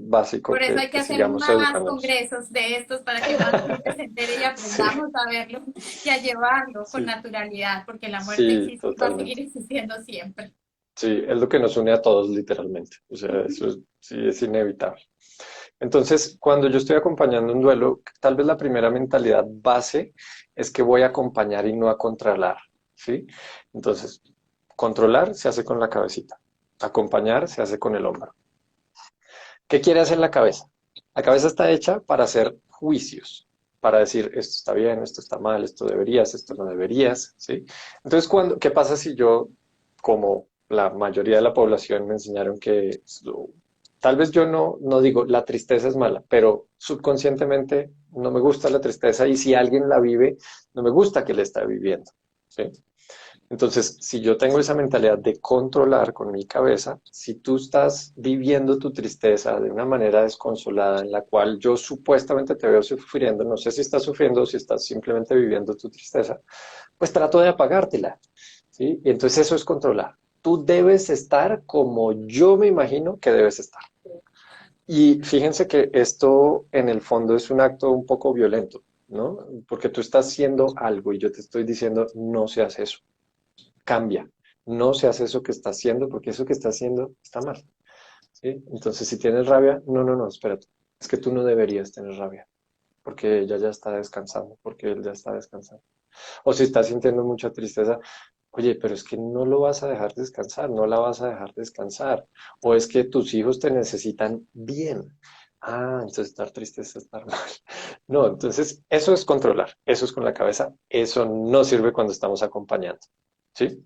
básico Por eso hay que que hacer sigamos más educándonos. congresos de estos para que más gente se entere y Sí, aprendamos a verlo y a llevarlo con sí, naturalidad, porque la muerte sí, existe y va a seguir totalmente. existiendo siempre. Sí, es lo que nos une a todos literalmente. O sea, sí es inevitable. Entonces, cuando yo estoy acompañando un duelo, tal vez la primera mentalidad base es que voy a acompañar y no a controlar, ¿sí? Entonces, controlar se hace con la cabecita, acompañar se hace con el hombro. ¿Qué quiere hacer la cabeza? La cabeza está hecha para hacer juicios, para decir esto está bien, esto está mal, esto deberías, esto no deberías, ¿sí? Entonces, ¿qué pasa si yo, como la mayoría de la población me enseñaron que tal vez yo no digo la tristeza es mala, pero subconscientemente no me gusta la tristeza y si alguien la vive, no me gusta que la está viviendo, ¿sí? Entonces, si yo tengo esa mentalidad de controlar con mi cabeza, si tú estás viviendo tu tristeza de una manera desconsolada en la cual yo supuestamente te veo sufriendo, no sé si estás sufriendo o si estás simplemente viviendo tu tristeza, pues trato de apagártela, ¿sí? Y entonces eso es controlar. Tú debes estar como yo me imagino que debes estar. Y fíjense que esto en el fondo es un acto un poco violento, ¿no? Porque tú estás haciendo algo y yo te estoy diciendo, no se hace eso, cambia. No se hace eso que está haciendo porque eso que está haciendo está mal. ¿Sí? Entonces, si tienes rabia, no, espérate. Es que tú no deberías tener rabia porque ella ya está descansando, porque él ya está descansando. O si estás sintiendo mucha tristeza, oye, pero es que no lo vas a dejar descansar, no la vas a dejar descansar. O es que tus hijos te necesitan bien. Entonces estar triste es estar mal. No, entonces eso es controlar, eso es con la cabeza, eso no sirve cuando estamos acompañando. ¿Sí?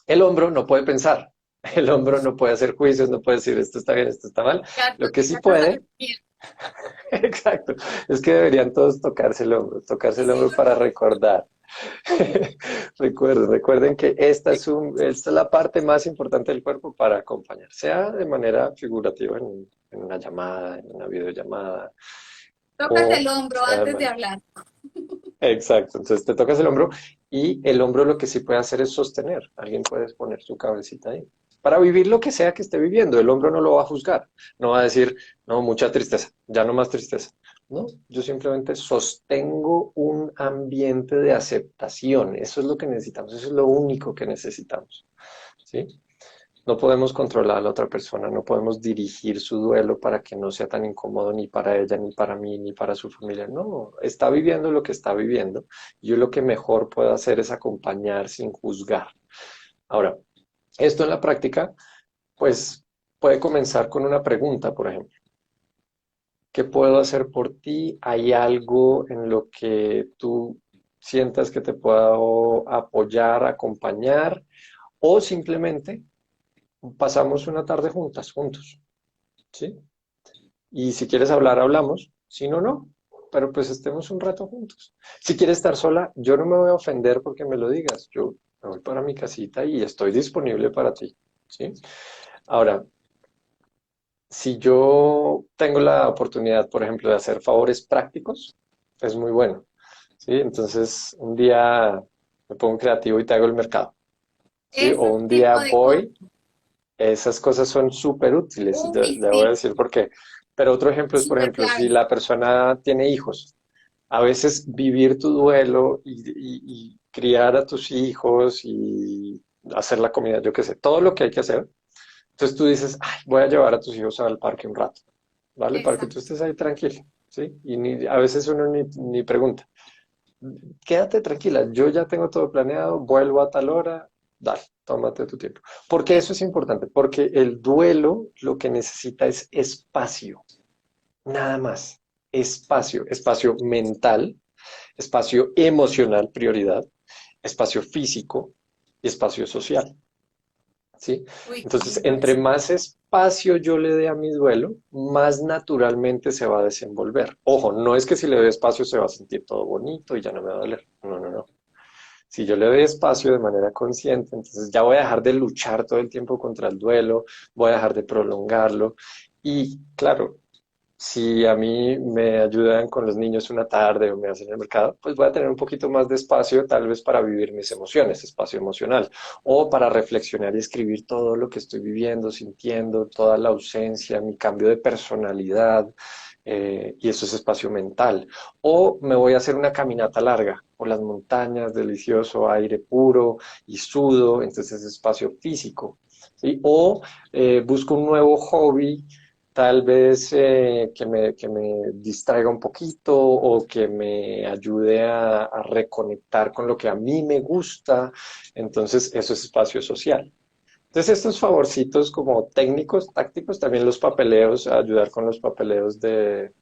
El hombro no puede pensar, el hombro no puede hacer juicios, no puede decir esto está bien, esto está mal. Lo que sí Ya está puede, exacto, es que deberían todos tocarse el hombro para recordar. Recuerden que esta es la parte más importante del cuerpo para acompañar, sea de manera figurativa en una llamada, en una videollamada, Tocas el o hombro sea de antes de manera. hablar. Exacto, entonces te tocas el hombro y el hombro lo que sí puede hacer es sostener. Alguien puede poner su cabecita ahí. Para vivir lo que sea que esté viviendo, el hombro no lo va a juzgar, no va a decir, no, mucha tristeza, ya no más tristeza. No, yo simplemente sostengo un ambiente de aceptación. Eso es lo que necesitamos, eso es lo único que necesitamos. ¿Sí? No podemos controlar a la otra persona, no podemos dirigir su duelo para que no sea tan incómodo ni para ella, ni para mí, ni para su familia. No, está viviendo lo que está viviendo. Yo lo que mejor puedo hacer es acompañar sin juzgar. Ahora, esto en la práctica, pues puede comenzar con una pregunta, por ejemplo. ¿Qué puedo hacer por ti? ¿Hay algo en lo que tú sientas que te puedo apoyar, acompañar? O simplemente pasamos una tarde juntos, ¿sí? Y si quieres hablar, hablamos, si no, no, pero pues estemos un rato juntos. Si quieres estar sola, yo no me voy a ofender porque me lo digas, yo me voy para mi casita y estoy disponible para ti, ¿sí? Ahora, si yo tengo la oportunidad, por ejemplo, de hacer favores prácticos, es muy bueno, ¿sí? Entonces, un día me pongo creativo y te hago el mercado, ¿sí? O Ese un día tipo de cosas. voy. Esas cosas son súper útiles, y te Uy, voy a sí. decir por qué. Pero otro ejemplo es, por súper ejemplo, si clave. la persona tiene hijos, a veces vivir tu duelo y criar a tus hijos y hacer la comida, yo qué sé, todo lo que hay que hacer. Entonces tú dices, ay, voy a llevar a tus hijos al parque un rato, ¿vale? Para que tú Exacto. estés ahí tranquilo, ¿sí? Y a veces uno ni pregunta, quédate tranquila, yo ya tengo todo planeado, vuelvo a tal hora, dale, tómate tu tiempo. Porque eso es importante, porque el duelo lo que necesita es espacio, nada más. Espacio, espacio mental, espacio emocional, prioridad, espacio físico y espacio social. ¿Sí? Uy, qué Entonces, lindo entre eso. más espacio yo le dé a mi duelo, más naturalmente se va a desenvolver. Ojo, no es que si le doy espacio se va a sentir todo bonito y ya no me va a doler. No, no, no. Si yo le doy espacio de manera consciente, entonces ya voy a dejar de luchar todo el tiempo contra el duelo, voy a dejar de prolongarlo. Y claro, si a mí me ayudan con los niños una tarde o me hacen el mercado, pues voy a tener un poquito más de espacio tal vez para vivir mis emociones, espacio emocional, o para reflexionar y escribir todo lo que estoy viviendo, sintiendo, toda la ausencia, mi cambio de personalidad, y eso es espacio mental. O me voy a hacer una caminata larga por las montañas, delicioso aire puro y sudo, entonces es espacio físico. ¿Sí? O busco un nuevo hobby tal vez que me distraiga un poquito o que me ayude a reconectar con lo que a mí me gusta. Entonces, eso es espacio social. Entonces, estos favorcitos como técnicos, tácticos, también los papeleos, ayudar con los papeleos de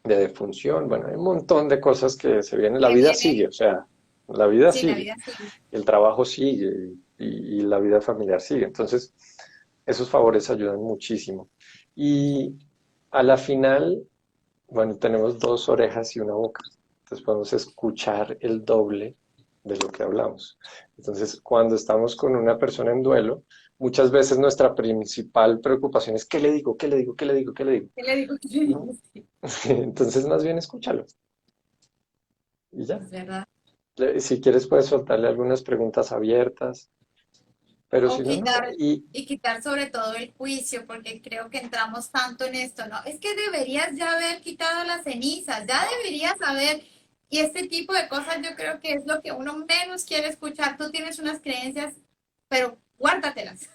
defunción. Bueno, hay un montón de cosas que se vienen. La Que vida sigue, viene, o sea, la vida sí, la sigue, vida sigue. el trabajo sigue y la vida familiar sigue. Entonces, esos favores ayudan muchísimo. Y a la final, bueno, tenemos dos orejas y una boca. Entonces podemos escuchar el doble de lo que hablamos. Entonces, cuando estamos con una persona en duelo, muchas veces nuestra principal preocupación es ¿qué le digo? ¿Qué le digo? ¿Qué le digo? ¿Qué le digo? ¿Qué le digo? ¿Qué le ¿No? digo? Sí, Entonces, más bien escúchalo y ya. es verdad. Si quieres, puedes soltarle algunas preguntas abiertas, pero O si no, no. quitar, Y y quitar sobre todo el juicio, porque creo que entramos tanto en esto, ¿no? Es que deberías ya haber quitado las cenizas, ya deberías haber, y este tipo de cosas yo creo que es lo que uno menos quiere escuchar. Tú tienes unas creencias, pero guárdatelas.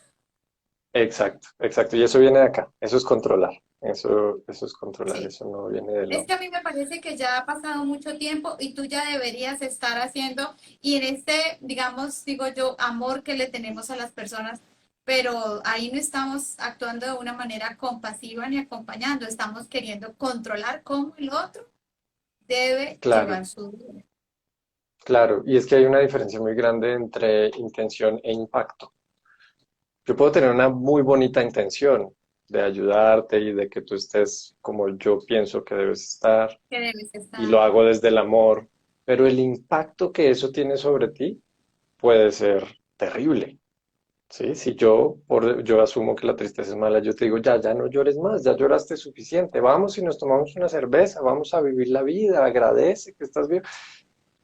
exacto, exacto. Y eso viene de acá. Eso es controlar. Eso es controlar. Sí. Eso no viene de Es lo. que a mí me parece que ya ha pasado mucho tiempo y tú ya deberías estar haciendo, y en este, digamos, digo yo, amor que le tenemos a las personas, pero ahí no estamos actuando de una manera compasiva ni acompañando, estamos queriendo controlar cómo el otro debe Claro, llevar su vida. claro. Y es que hay una diferencia muy grande entre intención e impacto. Yo puedo tener una muy bonita intención de ayudarte y de que tú estés como yo pienso que debes estar Que debes y lo estar. hago desde el amor, pero el impacto que eso tiene sobre ti puede ser terrible. ¿Sí? Si yo asumo que la tristeza es mala, yo te digo, ya, ya no llores más, ya lloraste suficiente, vamos y nos tomamos una cerveza, vamos a vivir la vida, agradece que estás bien.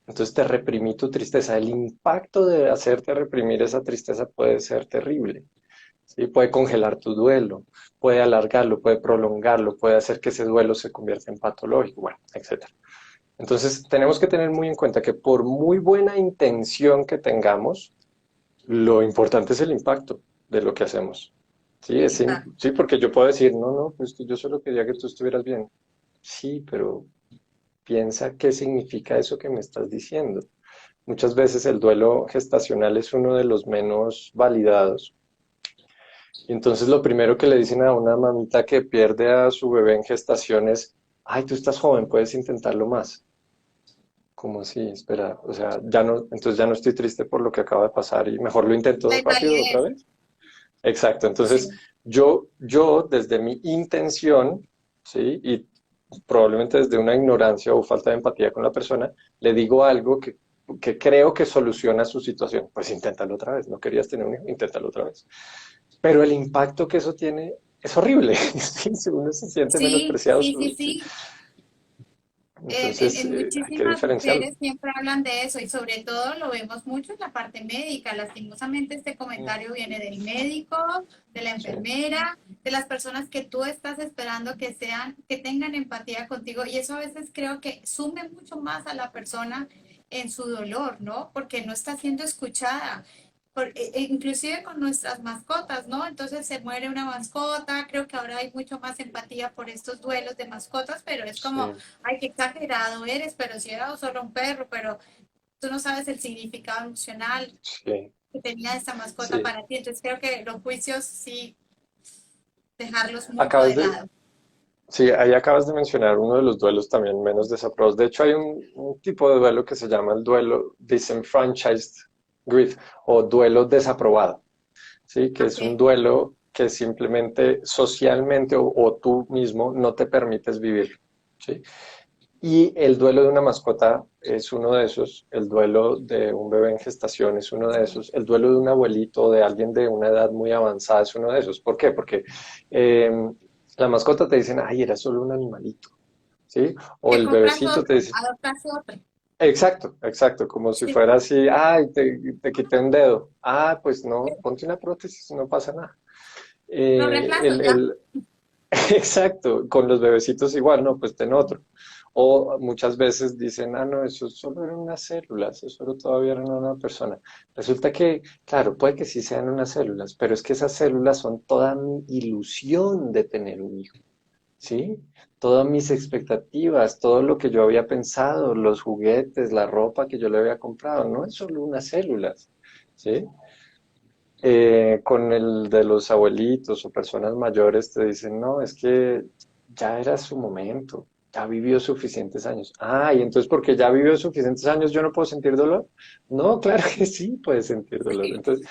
Entonces te reprimí tu tristeza. El impacto de hacerte reprimir esa tristeza puede ser terrible. ¿Sí? Puede congelar tu duelo, puede alargarlo, puede prolongarlo, puede hacer que ese duelo se convierta en patológico, bueno, etcétera. Entonces tenemos que tener muy en cuenta que por muy buena intención que tengamos, lo importante es el impacto de lo que hacemos. Sí, El impacto. sí, porque yo puedo decir, no, no, pues que yo solo quería que tú estuvieras bien. Sí, pero piensa qué significa eso que me estás diciendo. Muchas veces el duelo gestacional es uno de los menos validados. Y entonces lo primero que le dicen a una mamita que pierde a su bebé en gestación es, ay, tú estás joven, puedes intentarlo más. ¿Cómo así? Espera, o sea, ya no, entonces ya no estoy triste por lo que acaba de pasar y mejor lo La intento rápido otra invalidez. vez. Exacto, entonces Sí. yo desde mi intención, ¿sí? Y probablemente desde una ignorancia o falta de empatía con la persona, le digo algo que creo que soluciona su situación. Pues inténtalo otra vez, no querías tener un hijo, inténtalo otra vez. Pero el impacto que eso tiene es horrible. Sí, uno se siente Sí, menospreciado. sí, sí, sí. Entonces, En hay que muchísimas diferenciarlo. mujeres siempre hablan de eso y sobre todo lo vemos mucho en la parte médica. Lastimosamente este Mm, comentario viene del médico, de la sí, enfermera, de las personas que tú estás esperando que sean, que tengan empatía contigo y eso a veces creo que sume mucho más a la persona en su dolor, ¿no? Porque no está siendo escuchada. Inclusive con nuestras mascotas, ¿no? Entonces se muere una mascota, creo que ahora hay mucho más empatía por estos duelos de mascotas, pero es como, sí, ay, qué exagerado eres, pero si era solo un perro, pero tú no sabes el significado emocional sí, que tenía esta mascota sí. para ti. Entonces creo que los juicios sí, dejarlos mucho Acabas de de, lado. sí, ahí acabas de mencionar uno de los duelos también menos desaprobados. De hecho, hay un tipo de duelo que se llama el duelo disenfranchised grief o duelo desaprobado, ¿sí? Que es un Ok, duelo que simplemente socialmente o tú mismo no te permites vivir, ¿sí? Y el duelo de una mascota es uno de esos, el duelo de un bebé en gestación es uno de esos, el duelo de un abuelito o de alguien de una edad muy avanzada es uno de esos. ¿Por qué? Porque eh, la mascota te dicen, ay, era solo un animalito, ¿sí? O te el compras bebecito te otro, dice, adoptas otro. exacto, exacto, como si Sí, fuera así, ay, te quité un dedo, ah, pues no, ponte una prótesis, no pasa nada. lo Eh, reemplazo el, ya. el, Exacto, con los bebecitos igual, no, pues ten otro. O muchas veces dicen, ah, no, eso solo eran unas células, eso solo todavía era una persona. Resulta que, claro, puede que sí sean unas células, pero es que esas células son toda mi ilusión de tener un hijo, ¿sí? Todas mis expectativas, todo lo que yo había pensado, los juguetes, la ropa que yo le había comprado, no es solo unas células, ¿sí? Con el de los abuelitos o personas mayores te dicen, no, es que ya era su momento, ya vivió suficientes años. Ah, y entonces porque ya vivió suficientes años yo no puedo sentir dolor. No, claro que sí puedes sentir dolor. Sí. Entonces,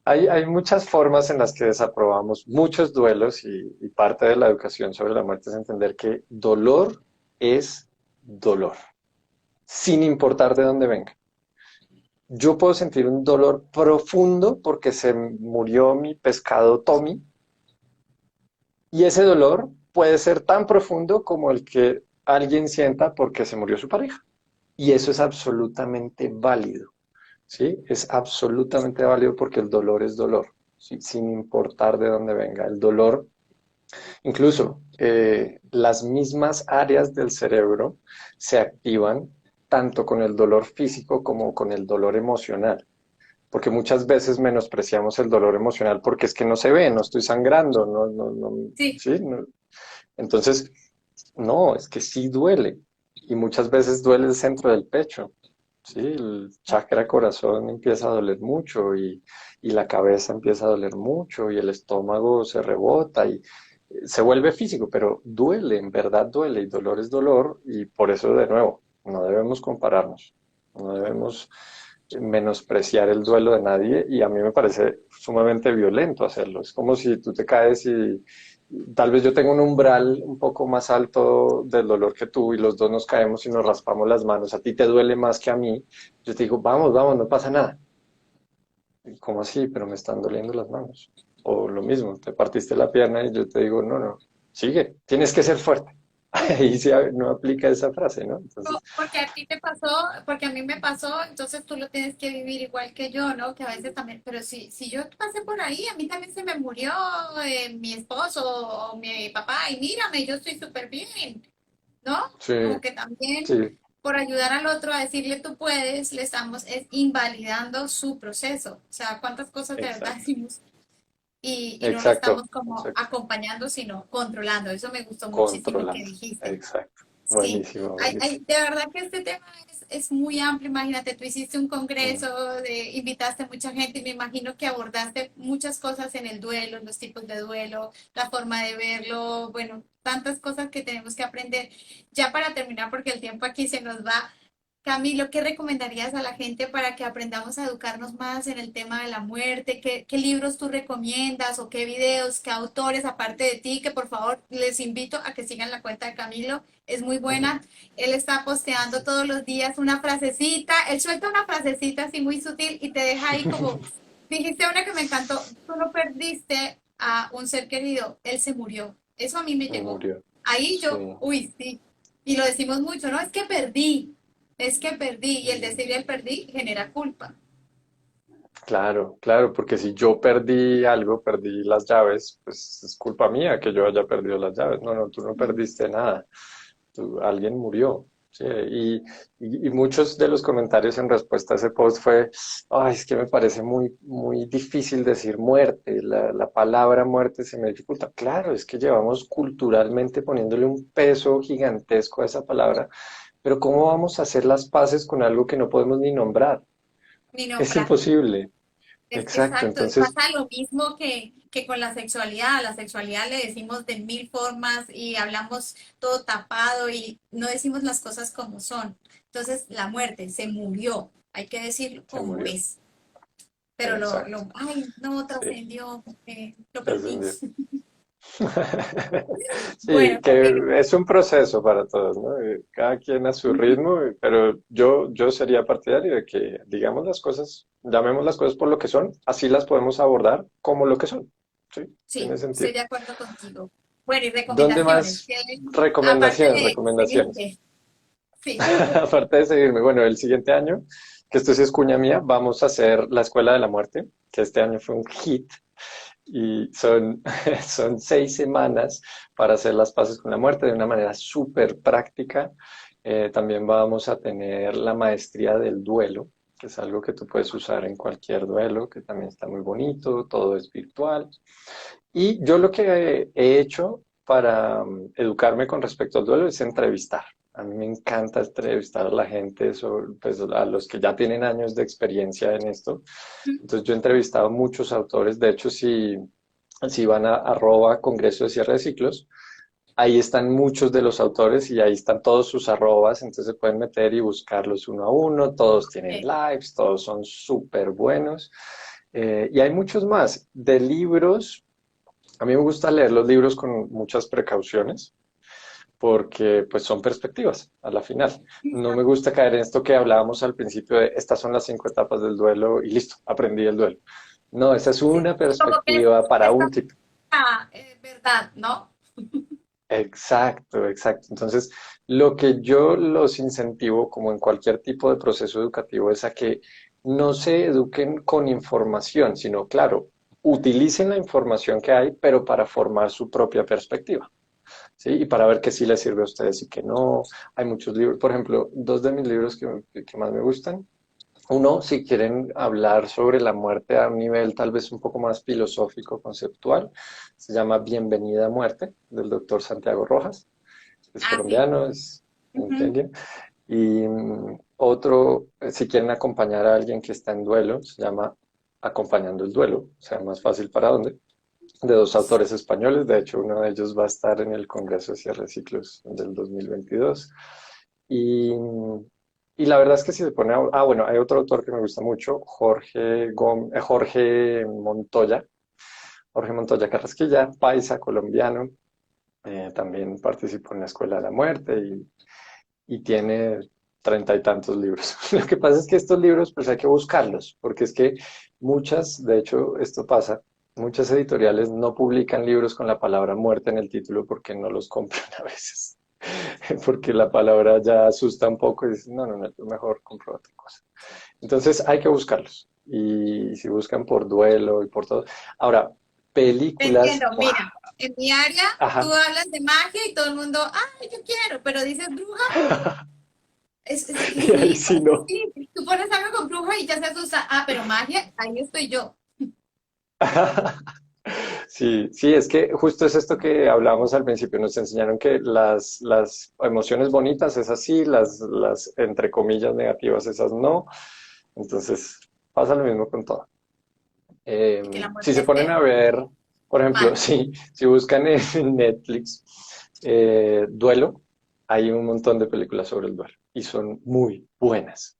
hay muchas formas en las que desaprobamos muchos duelos y parte de la educación sobre la muerte es entender que dolor es dolor, sin importar de dónde venga. Yo puedo sentir un dolor profundo porque se murió mi pescado Tommy y ese dolor puede ser tan profundo como el que alguien sienta porque se murió su pareja. Y eso es absolutamente válido, ¿sí? Es absolutamente válido porque el dolor es dolor, ¿sí? Sin importar de dónde venga. El dolor, incluso las mismas áreas del cerebro se activan tanto con el dolor físico como con el dolor emocional. Porque muchas veces menospreciamos el dolor emocional porque es que no se ve, no estoy sangrando, Sí, ¿sí? Entonces, no, es que sí duele y muchas veces duele el centro del pecho, ¿sí? El chakra corazón empieza a doler mucho y la cabeza empieza a doler mucho y el estómago se rebota y se vuelve físico, pero duele, en verdad duele y dolor es dolor y por eso de nuevo, no debemos compararnos, no debemos menospreciar el duelo de nadie y a mí me parece sumamente violento hacerlo. Es como si tú te caes y tal vez yo tengo un umbral un poco más alto del dolor que tú y los dos nos caemos y nos raspamos las manos. A ti te duele más que a mí. Yo te digo, vamos, vamos, no pasa nada. ¿Cómo así? Pero me están doliendo las manos. O lo mismo, te partiste la pierna y yo te digo, no, no, sigue, tienes que ser fuerte. Ahí sí no aplica esa frase, ¿no? Entonces, porque a ti te pasó, porque a mí me pasó, entonces tú lo tienes que vivir igual que yo, ¿no? Que a veces también, pero si yo pasé por ahí, a mí también se me murió mi esposo o mi papá y mírame, yo estoy súper bien, ¿no? sí, Como que también sí, por ayudar al otro a decirle tú puedes, le estamos es invalidando su proceso. O sea, cuántas cosas de verdad exacto, decimos y no lo estamos exacto, como exacto. acompañando, sino controlando. Eso me gustó muchísimo que Controlando. dijiste. Exacto. Sí, Buenísimo, buenísimo. de verdad que este tema es muy amplio. Imagínate, tú hiciste un Mm. congreso, invitaste mucha gente y me imagino que abordaste muchas cosas en el duelo, los tipos de duelo, la forma de verlo, bueno, tantas cosas que tenemos que aprender. Ya para terminar, porque el tiempo aquí se nos va. Camilo, ¿qué recomendarías a la gente para que aprendamos a educarnos más en el tema de la muerte? ¿Qué libros tú recomiendas o qué videos, qué autores aparte de ti? Que por favor les invito a que sigan la cuenta de Camilo, es muy buena. Él está posteando todos los días una frasecita, él suelta una frasecita así muy sutil y te deja ahí como, dijiste una que me encantó, tú no perdiste a un ser querido, él se murió. Eso a mí me llegó. Murió. Ahí Sí, yo, uy, sí. Y lo decimos mucho, ¿no? Es que perdí, y el decir el perdí genera culpa. Claro, claro, porque si yo perdí algo, perdí las llaves, pues es culpa mía que yo haya perdido las llaves. No, no, tú no perdiste nada. Alguien murió. Sí, y muchos de los comentarios en respuesta a ese post fue, ay, es que me parece muy, muy difícil decir muerte, la palabra muerte se me dificulta. Claro, es que llevamos culturalmente poniéndole un peso gigantesco a esa palabra, pero ¿cómo vamos a hacer las paces con algo que no podemos ni nombrar? Ni Es nombrar. imposible. Es, Exacto, exacto, entonces, pasa lo mismo que con la sexualidad. A la sexualidad le decimos de mil formas y hablamos todo tapado y no decimos las cosas como son. Entonces, la muerte se murió, hay que decirlo se como murió. es. Pero Exacto, ay, no, sí, trascendió, lo perdí. trascendió. Sí, Bueno, Camilo, que es un proceso para todos, ¿no? Cada quien a su ritmo, pero yo sería partidario de que digamos las cosas, llamemos las cosas por lo que son, así las podemos abordar como lo que son. Sí, tiene sí, estoy sentido. de acuerdo contigo. Bueno, y ¿Dónde recomendaciones, más? que aparte Recomendaciones, de recomendaciones. seguirte, sí. Aparte de seguirme, bueno, el siguiente año, que esto sí es cuña mía, vamos a hacer la Escuela de la Muerte, que este año fue un hit. Y son, son 6 semanas para hacer las paces con la muerte de una manera súper práctica. También vamos a tener la maestría del duelo, que es algo que tú puedes usar en cualquier duelo, que también está muy bonito, todo es virtual. Y yo lo que he hecho para educarme con respecto al duelo es entrevistar. A mí me encanta entrevistar a la gente, pues, a los que ya tienen años de experiencia en esto. Entonces yo he entrevistado muchos autores. De hecho, si van a arroba Congreso de Cierre de Ciclos, ahí están muchos de los autores y ahí están todos sus arrobas, entonces se pueden meter y buscarlos uno a uno, todos tienen lives, todos son súper buenos. Y hay muchos más. De libros, a mí me gusta leer los libros con muchas precauciones porque pues son perspectivas a la final. No me gusta caer en esto que hablábamos al principio de estas son las 5 etapas del duelo y listo, aprendí el duelo. No, esa es Sí, una como que perspectiva para esta un tipo. verdad, ¿no? Exacto, exacto. Entonces, lo que yo los incentivo, como en cualquier tipo de proceso educativo, es a que no se eduquen con información, sino, claro, utilicen la información que hay, pero para formar su propia perspectiva. ¿Sí? Y para ver qué sí les sirve a ustedes y qué no. Hay muchos libros, por ejemplo, dos de mis libros que más me gustan. Uno, si quieren hablar sobre la muerte a un nivel tal vez un poco más filosófico, conceptual, se llama Bienvenida a Muerte, del doctor Santiago Rojas. Es Ah, sí. colombiano, es un Ujú. genio. Y otro, si quieren acompañar a alguien que está en duelo, se llama Acompañando el Duelo, o sea, más fácil para dónde, de dos autores españoles. De hecho, uno de ellos va a estar en el Congreso de Cierre de Ciclos del 2022. Y, y la verdad es que si se pone a... Ah, bueno, hay otro autor que me gusta mucho, Jorge Montoya. Jorge Montoya Carrasquilla, paisa colombiano. También participó en la Escuela de la Muerte y tiene 30 y tantos libros. Lo que pasa es que estos libros, pues hay que buscarlos, porque es que muchas, de hecho, esto pasa, muchas editoriales no publican libros con la palabra muerte en el título porque no los compran a veces. Porque la palabra ya asusta un poco y dicen, no, no, no, yo mejor compro otra cosa. Entonces hay que buscarlos. Y si buscan por duelo y por todo. Ahora, Te películas, entiendo, mira, en mi área tú ajá. hablas de magia y todo el mundo, ay, yo quiero, pero dices bruja, Y ahí sí, sí porque no. sí, tú pones algo con bruja y ya se asusta, pero magia, ahí estoy yo. Sí, sí, es que justo es esto que hablábamos al principio. Nos enseñaron que las emociones bonitas es así, las entre comillas negativas esas no. Entonces pasa lo mismo con todo. Y que la Si muerte se es ponen que a ver, por ejemplo, mala. si buscan en Netflix duelo, hay un montón de películas sobre el duelo y son muy buenas.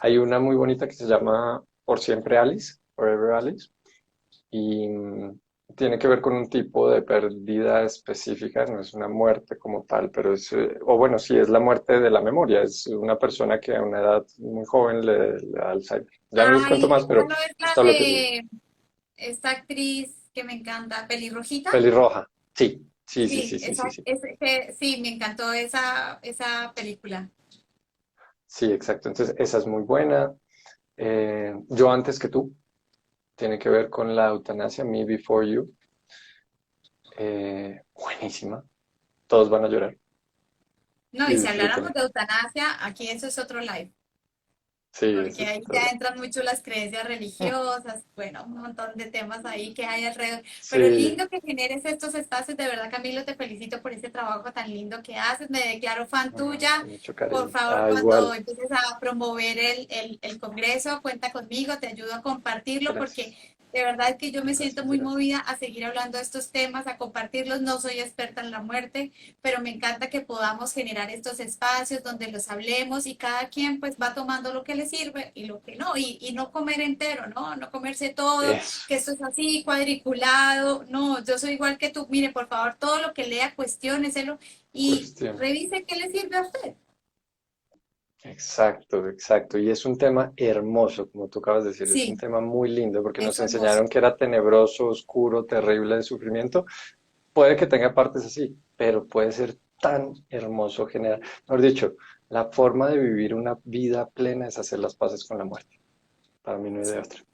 Hay una muy bonita que se llama Por siempre Alice, Forever Alice, y tiene que ver con un tipo de pérdida específica, no es una muerte como tal, pero es, o bueno, sí, es la muerte de la memoria, es una persona que a una edad muy joven le da Alzheimer. Ya no les cuento Ay, más, esta pero no es es la todo lo que sigue. de esta actriz que me encanta, pelirrojita. Pelirroja, sí, Sí, sí, Sí, sí, sí, sí, sí. sí, me encantó esa película. Sí, exacto. Entonces, esa es muy buena. Yo antes que tú, tiene que ver con la eutanasia, Me Before You. Buenísima. Todos van a llorar No, y y si habláramos disfrútenla. de eutanasia, aquí eso es otro live. Sí, eso Porque es ahí ya todo. entran mucho las creencias religiosas, bueno, un montón de temas ahí que hay alrededor. Pero Sí, lindo que generes estos espacios, de verdad, Camilo, te felicito por ese trabajo tan lindo que haces. Me declaro fan tuya. con mucho Por cariño. favor, Ah, cuando igual. empieces a promover el congreso, cuenta conmigo, te ayudo a compartirlo porque Gracias. de verdad que yo me siento Gracias, muy gracias. movida a seguir hablando de estos temas, a compartirlos. No soy experta en la muerte, pero me encanta que podamos generar estos espacios donde los hablemos y cada quien pues va tomando lo que le sirve y lo que no, y no comer entero, ¿no? No comerse todo, Eso. que esto es así, cuadriculado, no, yo soy igual que tú, mire, por favor, todo lo que lea, cuestióneselo y Cuestión. revise qué le sirve a usted. Exacto, exacto. Y es un tema hermoso, como tú acabas de decir, es un Sí, tema muy lindo porque nos es hermoso. enseñaron que era tenebroso, oscuro, terrible de sufrimiento. Puede que tenga partes así, pero puede ser tan hermoso generar. Mejor dicho, la forma de vivir una vida plena es hacer las paces con la muerte. Para mí no hay de Sí, otra.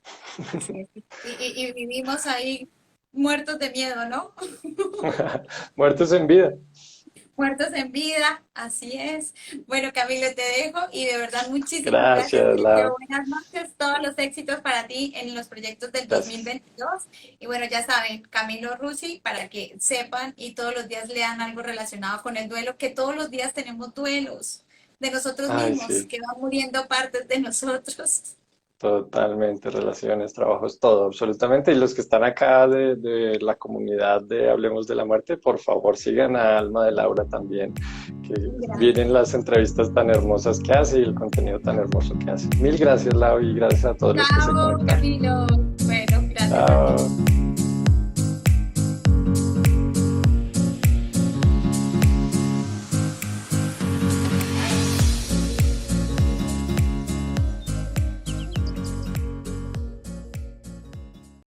así es. Y vivimos ahí muertos de miedo, ¿no? Muertos en vida. Muertos en vida, así es. Bueno, Camilo, te dejo y de verdad muchísimas gracias. Gracias, Te deseo Lau. buenas noches, todos los éxitos para ti en los proyectos del Gracias. 2022. Y bueno, ya saben, Camilo Rusi, para que sepan y todos los días lean algo relacionado con el duelo, que todos los días tenemos duelos de nosotros Ay, mismos, sí. que van muriendo partes de nosotros. Totalmente, relaciones, trabajos, todo, absolutamente. Y los que están acá de la comunidad de Hablemos de la Muerte, por favor sigan a Alma de Laura también, que vienen Gracias. las entrevistas tan hermosas que hace y el contenido tan hermoso que hace. Mil gracias, Lau, y gracias a todos los que se Chao, conectaron. Camilo. Bueno, gracias a ti. Chao.